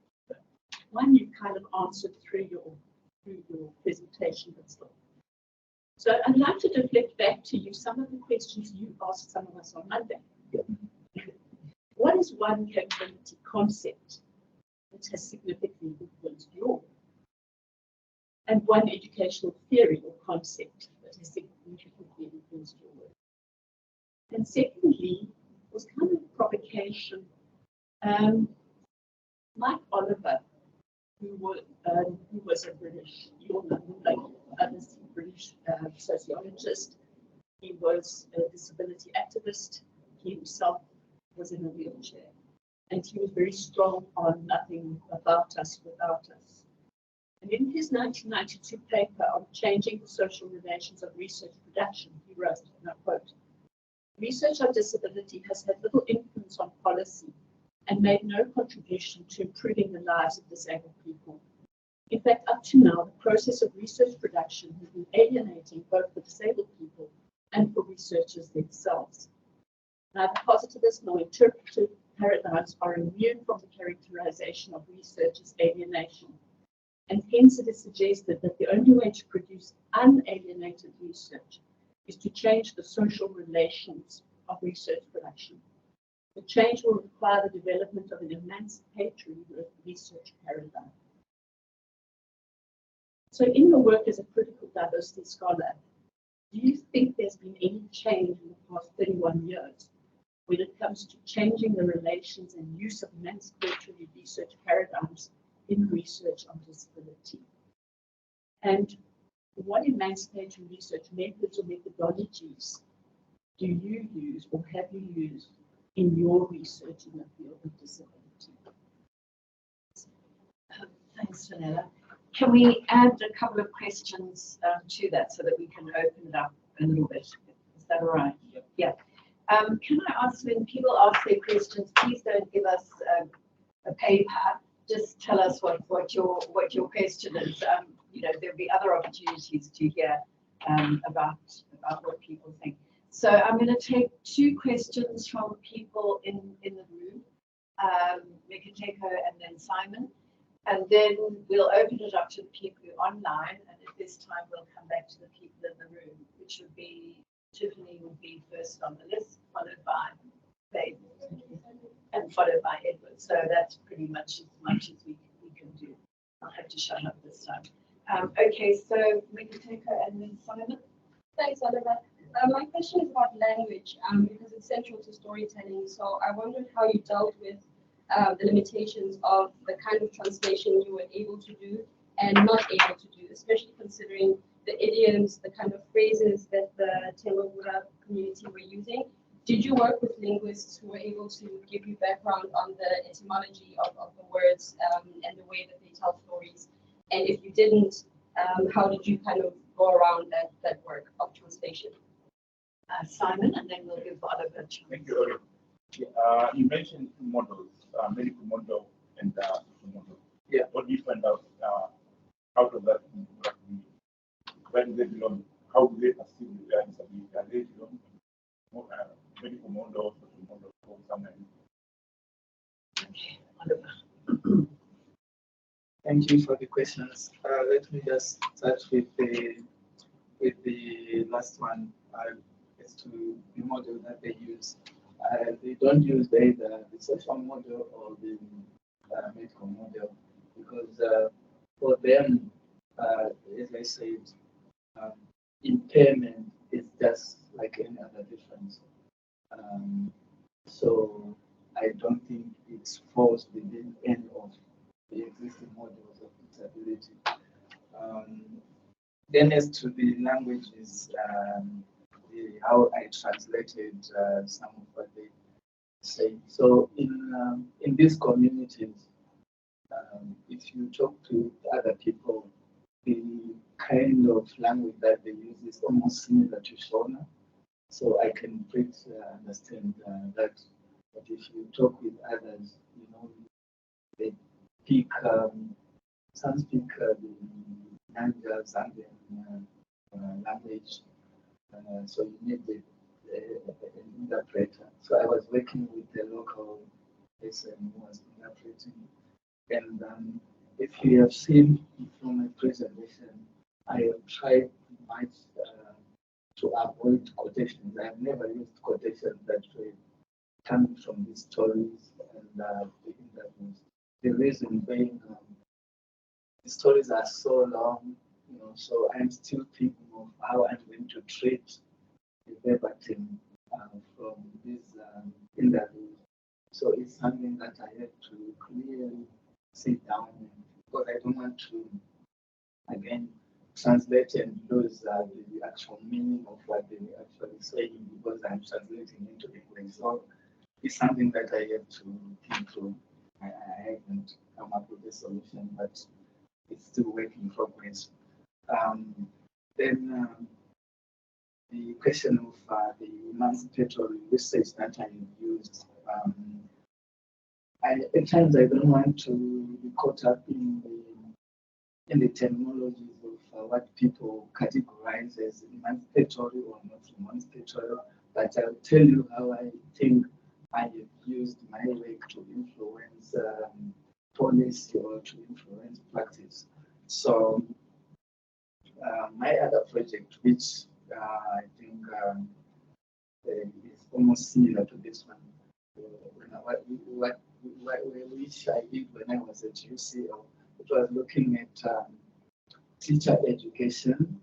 One you kind of answered through your presentation, but still. So I'd like to deflect back to you some of the questions you asked some of us on Monday. What is one capability concept that has significantly influenced your work? And one educational theory or concept that has significantly influenced your work? And secondly, was kind of a provocation. Mike Oliver, who was a British, like others, British sociologist. He was a disability activist. He himself was in a wheelchair. And he was very strong on nothing about us without us. And in his 1992 paper on changing the social relations of research production, he wrote, and I quote, "Research on disability has had little influence on policy and made no contribution to improving the lives of disabled people. In fact, up to now, the process of research production has been alienating both for disabled people and for researchers themselves. Neither positivist nor interpretive paradigms are immune from the characterization of researchers' alienation, and hence it is suggested that the only way to produce unalienated research is to change the social relations of research production. The change will require the development of an emancipatory research paradigm." So in your work as a critical diversity scholar, do you think there's been any change in the past 31 years when it comes to changing the relations and use of emancipatory research paradigms in research on disability. And what emancipatory research methods or methodologies do you use or have you used in your research in the field of disability? Thanks, Fenella. Can we add a couple of questions to that so that we can open it up a little bit? Is that all right? Yep. Yeah. Can I ask, when people ask their questions, please don't give us a paper. Just tell us what your question is. You know, there'll be other opportunities to hear about what people think. So I'm going to take two questions from people in the room, Mikateko and then Simon. And then we'll open it up to the people who are online, and at this time we'll come back to the people in the room, which would be Tiffany would be first on the list, followed by Dave, and followed by Edward. So that's pretty much as we can do. I'll have to shut up this time. Okay, so Mikateko and then Simon. Thanks, Oliver. My question is about language, because it's central to storytelling. So I wondered how you dealt with the limitations of the kind of translation you were able to do and not able to do, especially considering the idioms, the kind of phrases that the Tembo Mvura community were using. Did you work with linguists who were able to give you background on the etymology of the words and the way that they tell stories? And if you didn't, how did you kind of go around that work of translation? Simon, and then we'll give Oliver a chance. Thank you, Oliver. You mentioned models, medical model and social model. Yeah. What do you find out of that? Where do they belong? How do they perceive their disability? Are they belong to medical model, social model, or somewhere? Okay, Oliver. Thank you for the questions. Let me just start with the last one as to the model that they use. They don't use either the social model or the medical model because for them, as I said, impairment is just like any other difference. So I don't think it falls within any of the existing models of disability. Then as to the languages, how I translated some of what they say. So in these communities, if you talk to other people, the kind of language that they use is almost similar to Shona. So I can pretty understand that. But if you talk with others, you know, they speak, some speak the Nyaya Zambian language. So you need an interpreter. So I was working with the local person who was interpreting. And if you have seen from my presentation, I have tried much to avoid quotations. I have never used quotations that were coming from these stories and the interviews. The reason being, the stories are so long, you know, so I'm still thinking of how I'm going to treat the verbatim from these interviews. So it's something that I have to clearly sit down because I don't want to, again, translate and lose the actual meaning of what they actually saying because I'm translating into English. So it's something that I have to think through. I haven't come up with a solution, but it's still work in progress. Then the question of the emancipatory research that I used, at times I don't want to be caught up in the terminologies of what people categorize as emancipatory or not emancipatory, but I'll tell you how I think I have used my work to influence policy or to influence practice. So my other project, which I think is almost similar to this one, which I did when I was at UCL, it was looking at teacher education,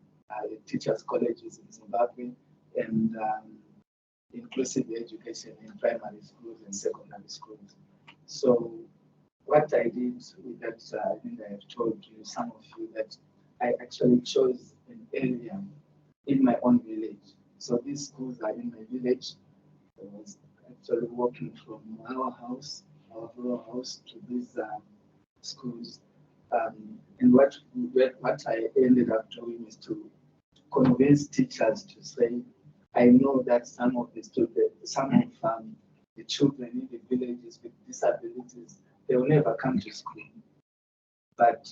teachers' colleges in Zimbabwe, and inclusive education in primary schools and secondary schools. So what I did with that, I think I have told you, some of you, that I actually chose an area in my own village. So these schools are in my village. I was actually walking from our house, our rural house, to these schools. And what I ended up doing is to convince teachers to say, I know that some of the students, some of the children in the villages with disabilities, they will never come to school. But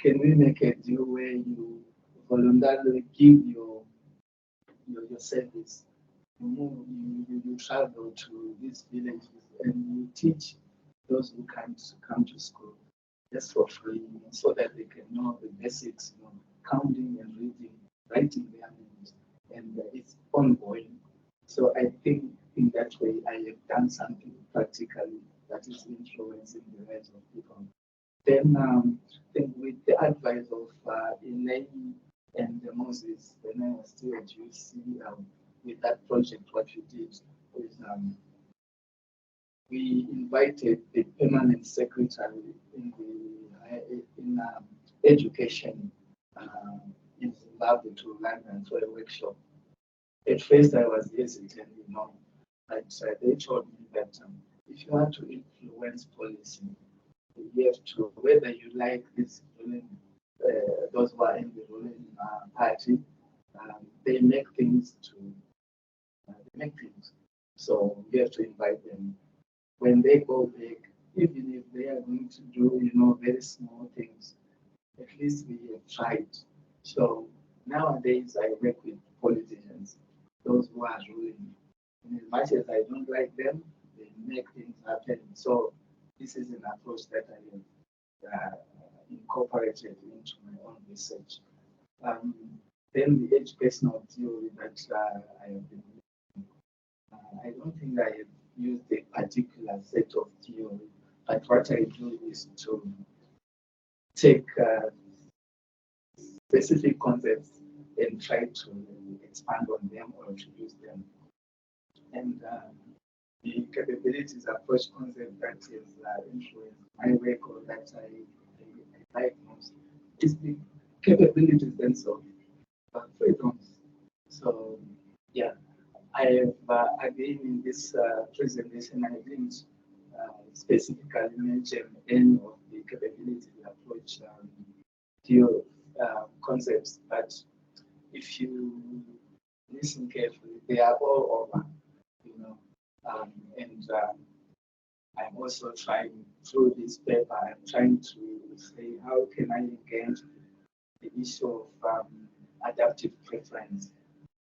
can we make a deal where you voluntarily give your service? You travel to these villages and you teach those who can't come to school just for free, so that they can know the basics, counting and reading, writing their names, and it's ongoing. So I think in that way I have done something practically that is influencing the lives of people. Then I think with the advice of Elaine and Moses, when I was still at UC, with that project, what we did was we invited the permanent secretary in education in Zimbabwe to London for a workshop. At first, I was hesitant, but they told me that if you want to influence policy, you have to, whether you like this ruling, those who are in the ruling party, they make things. So you have to invite them. When they go back, even if they are going to do, very small things, at least we have tried. So nowadays I work with politicians, those who are ruling. And as much as I don't like them, they make things happen. So this is an approach that I have incorporated into my own research. Then the educational theory that I have been using, I don't think I have used a particular set of theory, but what I do is to take specific concepts and try to expand on them or to use them. And the capabilities approach concept that is influenced my work, or that I like most, is the capabilities themselves, freedoms. So yeah, I have again in this presentation I didn't specifically mention any of the capabilities approach theory concepts, but if you listen carefully, they are all over, and I'm also trying through this paper, I'm trying to say, how can I engage the issue of adaptive preference?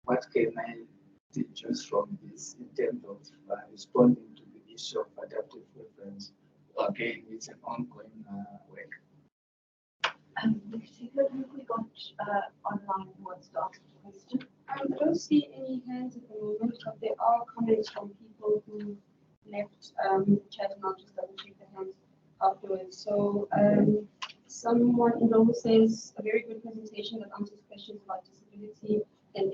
What can I deduce from this in terms of responding to the issue of adaptive preference? Again, it's an ongoing work. We got online who wants to ask a question. I don't see any hands at the moment, but there are comments from people who left the chat, and I'll just double check the hands afterwards. So someone who says a very good presentation that answers questions about disability and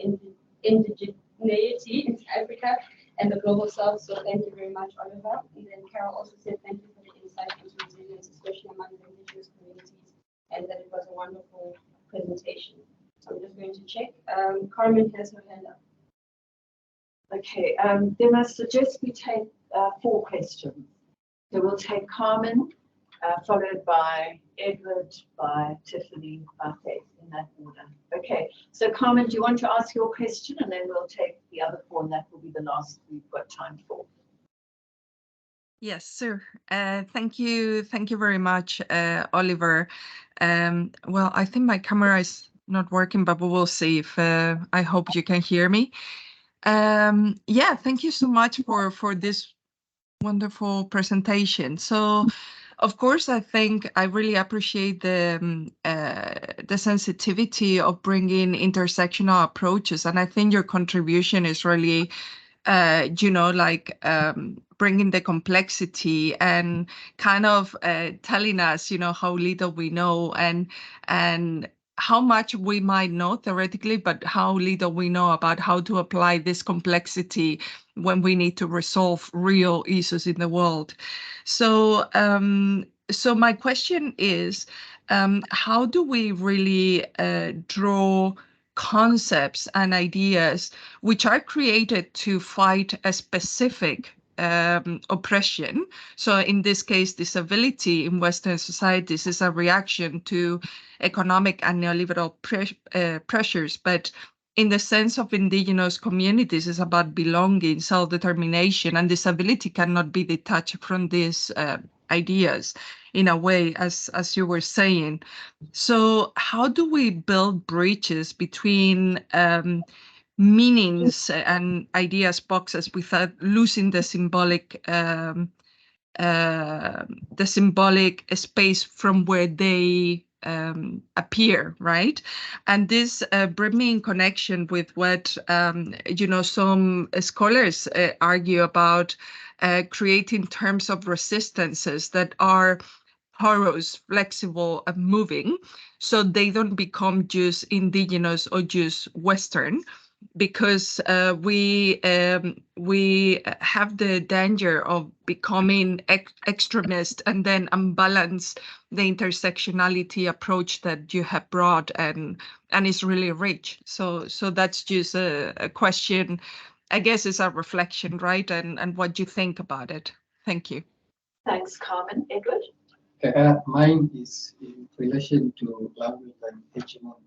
indigeneity in Africa and the global south. So thank you very much, Oliver. And then Carol also said thank you for the insight into resilience, especially among the indigenous communities, and that it was a wonderful presentation. So I'm just going to check. Carmen has her hand up. Okay, then I suggest we take 4 questions. So we'll take Carmen, followed by Edward, by Tiffany, by Faith, in that order. Okay, so Carmen, do you want to ask your question, and then we'll take the other 4, and that will be the last we've got time for. Yes, sir. Thank you very much, Oliver. Well, I think my camera is not working, but we will see if I hope you can hear me. Yeah, thank you so much for this wonderful presentation. So, of course, I think I really appreciate the sensitivity of bringing intersectional approaches, and I think your contribution is really bringing the complexity and kind of telling us, how little we know, and how much we might know theoretically, but how little we know about how to apply this complexity when we need to resolve real issues in the world. So, so my question is, how do we really draw concepts and ideas which are created to fight a specific oppression? So in this case, disability in Western societies is a reaction to economic and neoliberal pressures, but in the sense of indigenous communities, it's about belonging, self-determination, and disability cannot be detached from these ideas in a way, as you were saying. So how do we build bridges between meanings and ideas boxes without losing the symbolic space from where they appear, right? And this bring me in connection with what some scholars argue about creating terms of resistances that are porous, flexible, and moving, so they don't become just indigenous or just Western, because we have the danger of becoming extremist and then unbalance the intersectionality approach that you have brought, and it's really rich. So that's just a question. I guess it's a reflection, right? And what you think about it. Thank you. Thanks, Carmen. Edward? Mine is in relation to language and hegemony.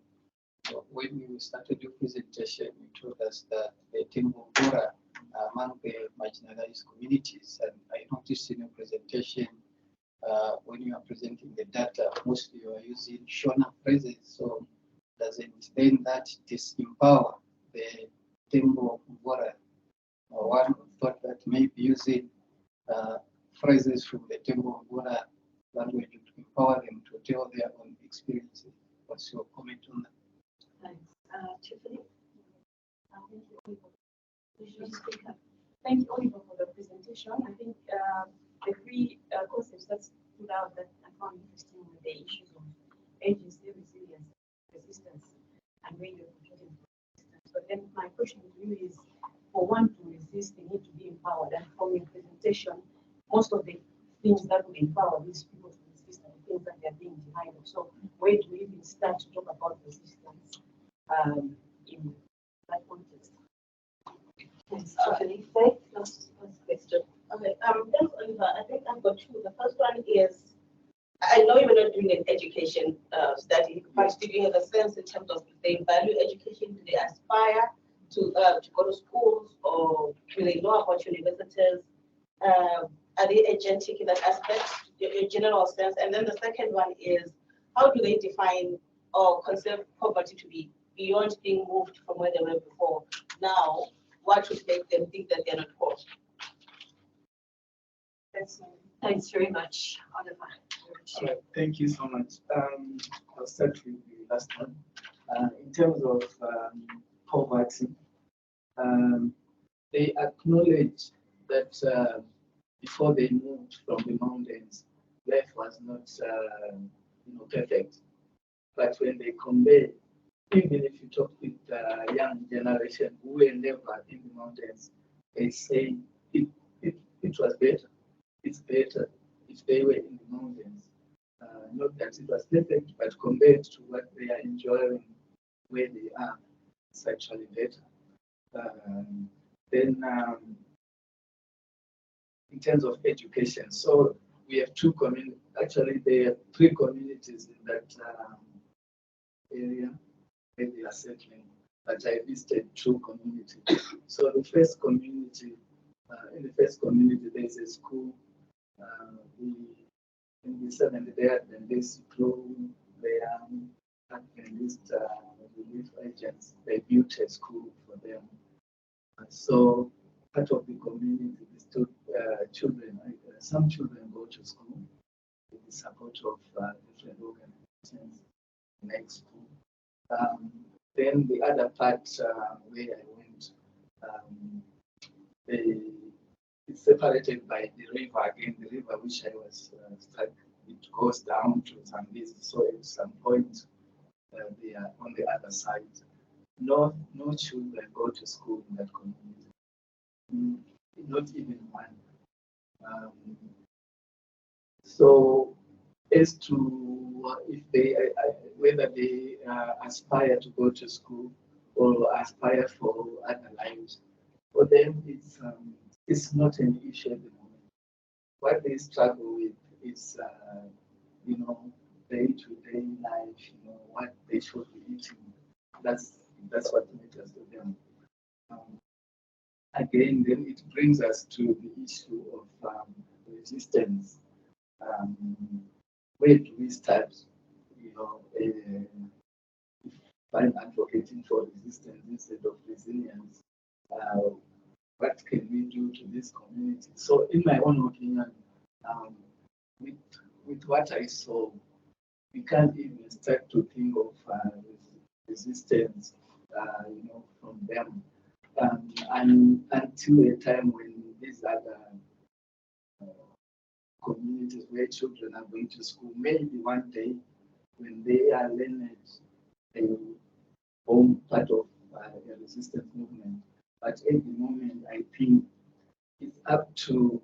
So when we started your presentation, you told us that the Tembo Mvura are among the marginalized communities, and I noticed in your presentation, when you are presenting the data, mostly you are using Shona phrases. So doesn't then that disempower the Tembo Mvura? One thought that maybe using phrases from the Tembo Mvura language to empower them to tell their own experiences. What's your comment on that? Thanks. Tiffany? Thank you, Oliver. Thank you, Oliver, for the presentation. I think the three concepts that stood out that I found interesting were the issues of agency, resilience, resistance, and radio resistance. But then my question to you is, for one to resist, they need to be empowered. And from your presentation, most of the things that would empower these people to resist are the things that they are being denied of. So where do we even start to talk about resistance in that context? Thanks, Tiffany. Faith, last question. Okay, thanks, Oliver. I think I've got two. The first one is, I know you were not doing an education study, but do you have a sense in terms of they value education? Do they aspire to go to schools, or do they know about universities? Are they agentic in that aspect, in general sense? And then the second one is, how do they define or consider poverty to be beyond being moved from where they were before? Now, what would make them think that they're not poor? Thanks very much, Oliver. All right, thank you so much. I'll start with the last one. In terms of poverty, they acknowledge that before they moved from the mountains, life was not perfect. But when they compare, even if you talk with the young generation who were never in the mountains, they say it was better. It's better if they were in the mountains. Not that it was perfect, but compared to what they are enjoying where they are, it's actually better. Then in terms of education, so we have two communities. Actually, there are three communities in that area where they are settling, but I listed two communities. So the first community, in the first community, there's a school. In the 70s, they had this through their Adventist relief agents. They built a school for them. And so part of the community is to children. Some children go to school with the support of different organizations like school. Then the other part where I went, it's separated by the river again. The river which I was stuck, it goes down to Zambezi. So at some point, they are on the other side. No children go to school in that community. Not even one. So as to if they whether they aspire to go to school or aspire for other lives, for them it's not an issue at the moment. What they struggle with is day-to-day life, what they should be eating. That's what matters to them. Again, then it brings us to the issue of resistance. Where do we start? If I'm advocating for resistance instead of resilience, what can we do to this community? So, in my own opinion, with what I saw, we can't even start to think of resistance, from them, and until a time when these other communities where children are going to school, maybe one day when they are learned, they will form part of the resistance movement. But at the moment, I think it's up to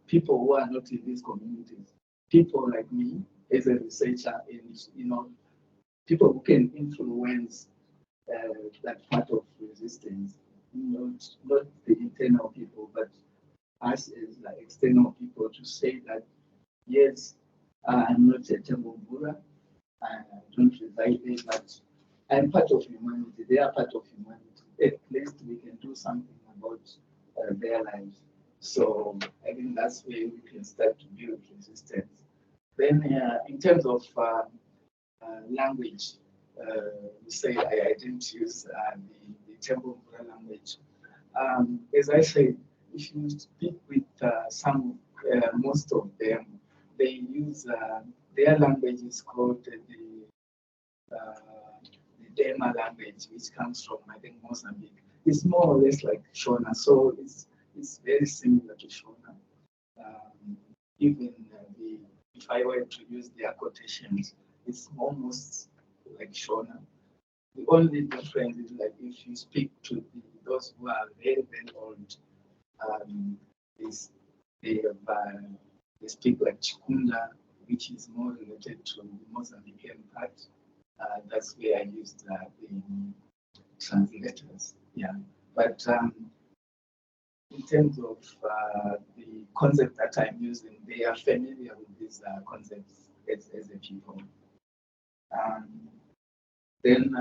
people who are not in these communities, people like me as a researcher, and people who can influence that part of resistance, not the internal people, but us as like external people, to say that yes, I'm not a Tembo Mvura, I don't reside there, but I'm part of humanity. They are part of humanity. At least we can do something about their lives. So I think that's where we can start to build resistance. Then, in terms of language, you say I didn't use the Tembo Mvura language. As I said, if you speak with most of them, they use their language is called the Dema language, which comes from, I think, Mozambique. It's more or less like Shona, so it's very similar to Shona. Even if I were to use their quotations, it's almost like Shona. The only difference is like if you speak to those who are very, very old, they speak like Chikunda, which is more related to the Mozambican part. That's where I used the translators. Yeah, but in terms of the concept that I'm using, they are familiar with these concepts as a people. Then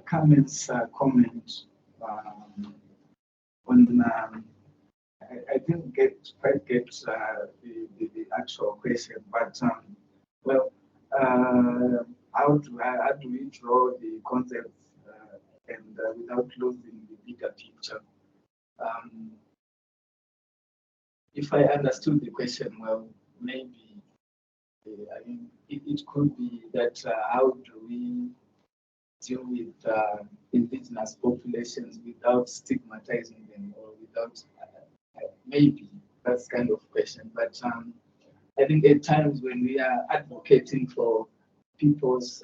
comments comment on I didn't quite get the actual question, but well, how do we draw the concepts and without losing the bigger picture? If I understood the question well, maybe I mean it could be that how do we deal with indigenous populations without stigmatizing them, or without maybe that's kind of question. But I think at times when we are advocating for people's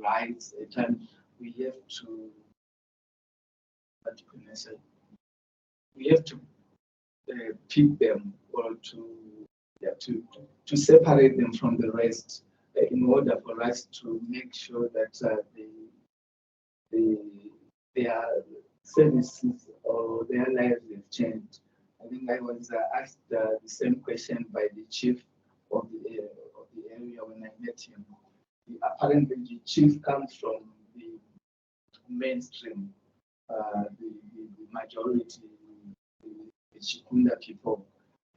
rights, at times we have to, what can I say? We have to pick them, or to separate them from the rest, in order for us to make sure that their services or their lives have changed. I think I was asked the same question by the chief of the area when I met him. Apparently, the chief comes from the mainstream, the majority, the Chikunda people.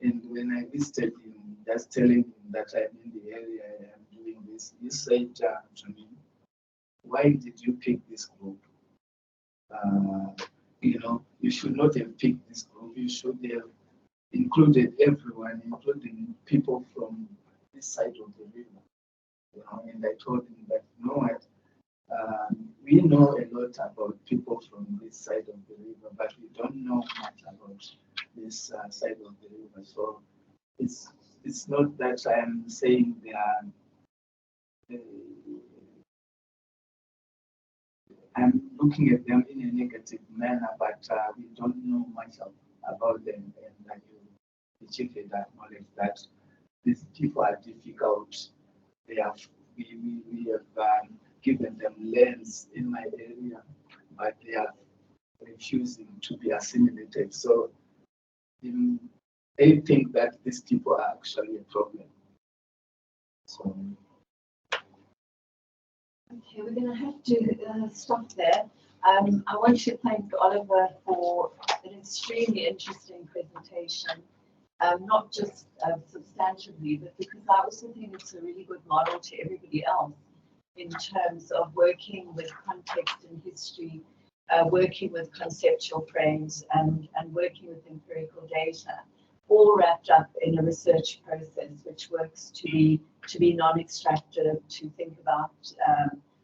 And when I visited him, just telling him that I'm in the area, I'm doing this, he said to me, "Why did you pick this group? You should not have picked this group. You should have included everyone, including people from this side of the river." And I told him that, we know a lot about people from this side of the river, but we don't know much about this side of the river. So it's it's not that I am saying they are. I'm looking at them in a negative manner, but we don't know much about them, and the chief had acknowledged that these people are difficult. We have given them lands in my area, but they are refusing to be assimilated. So they think that these people are actually a problem. So. Okay, we're going to have to stop there. I want to thank Oliver for an extremely interesting presentation, not just substantively, but because I also think it's a really good model to everybody else in terms of working with context and history, working with conceptual frames, and working with empirical data, all wrapped up in a research process which works to be non-extractive, to think about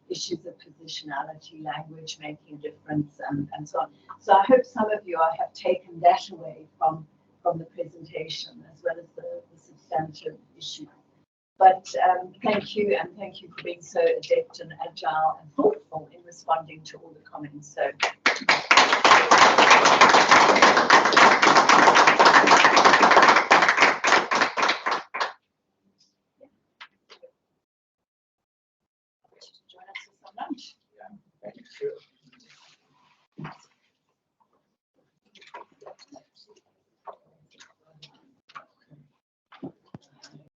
issues of positionality, language making a difference, and so on. So I hope some of you have taken that away from the presentation as well as the substantive issue. But thank you, and thank you for being so adept and agile and thoughtful in responding to all the comments. So. Join us for some lunch. Yeah, thank you.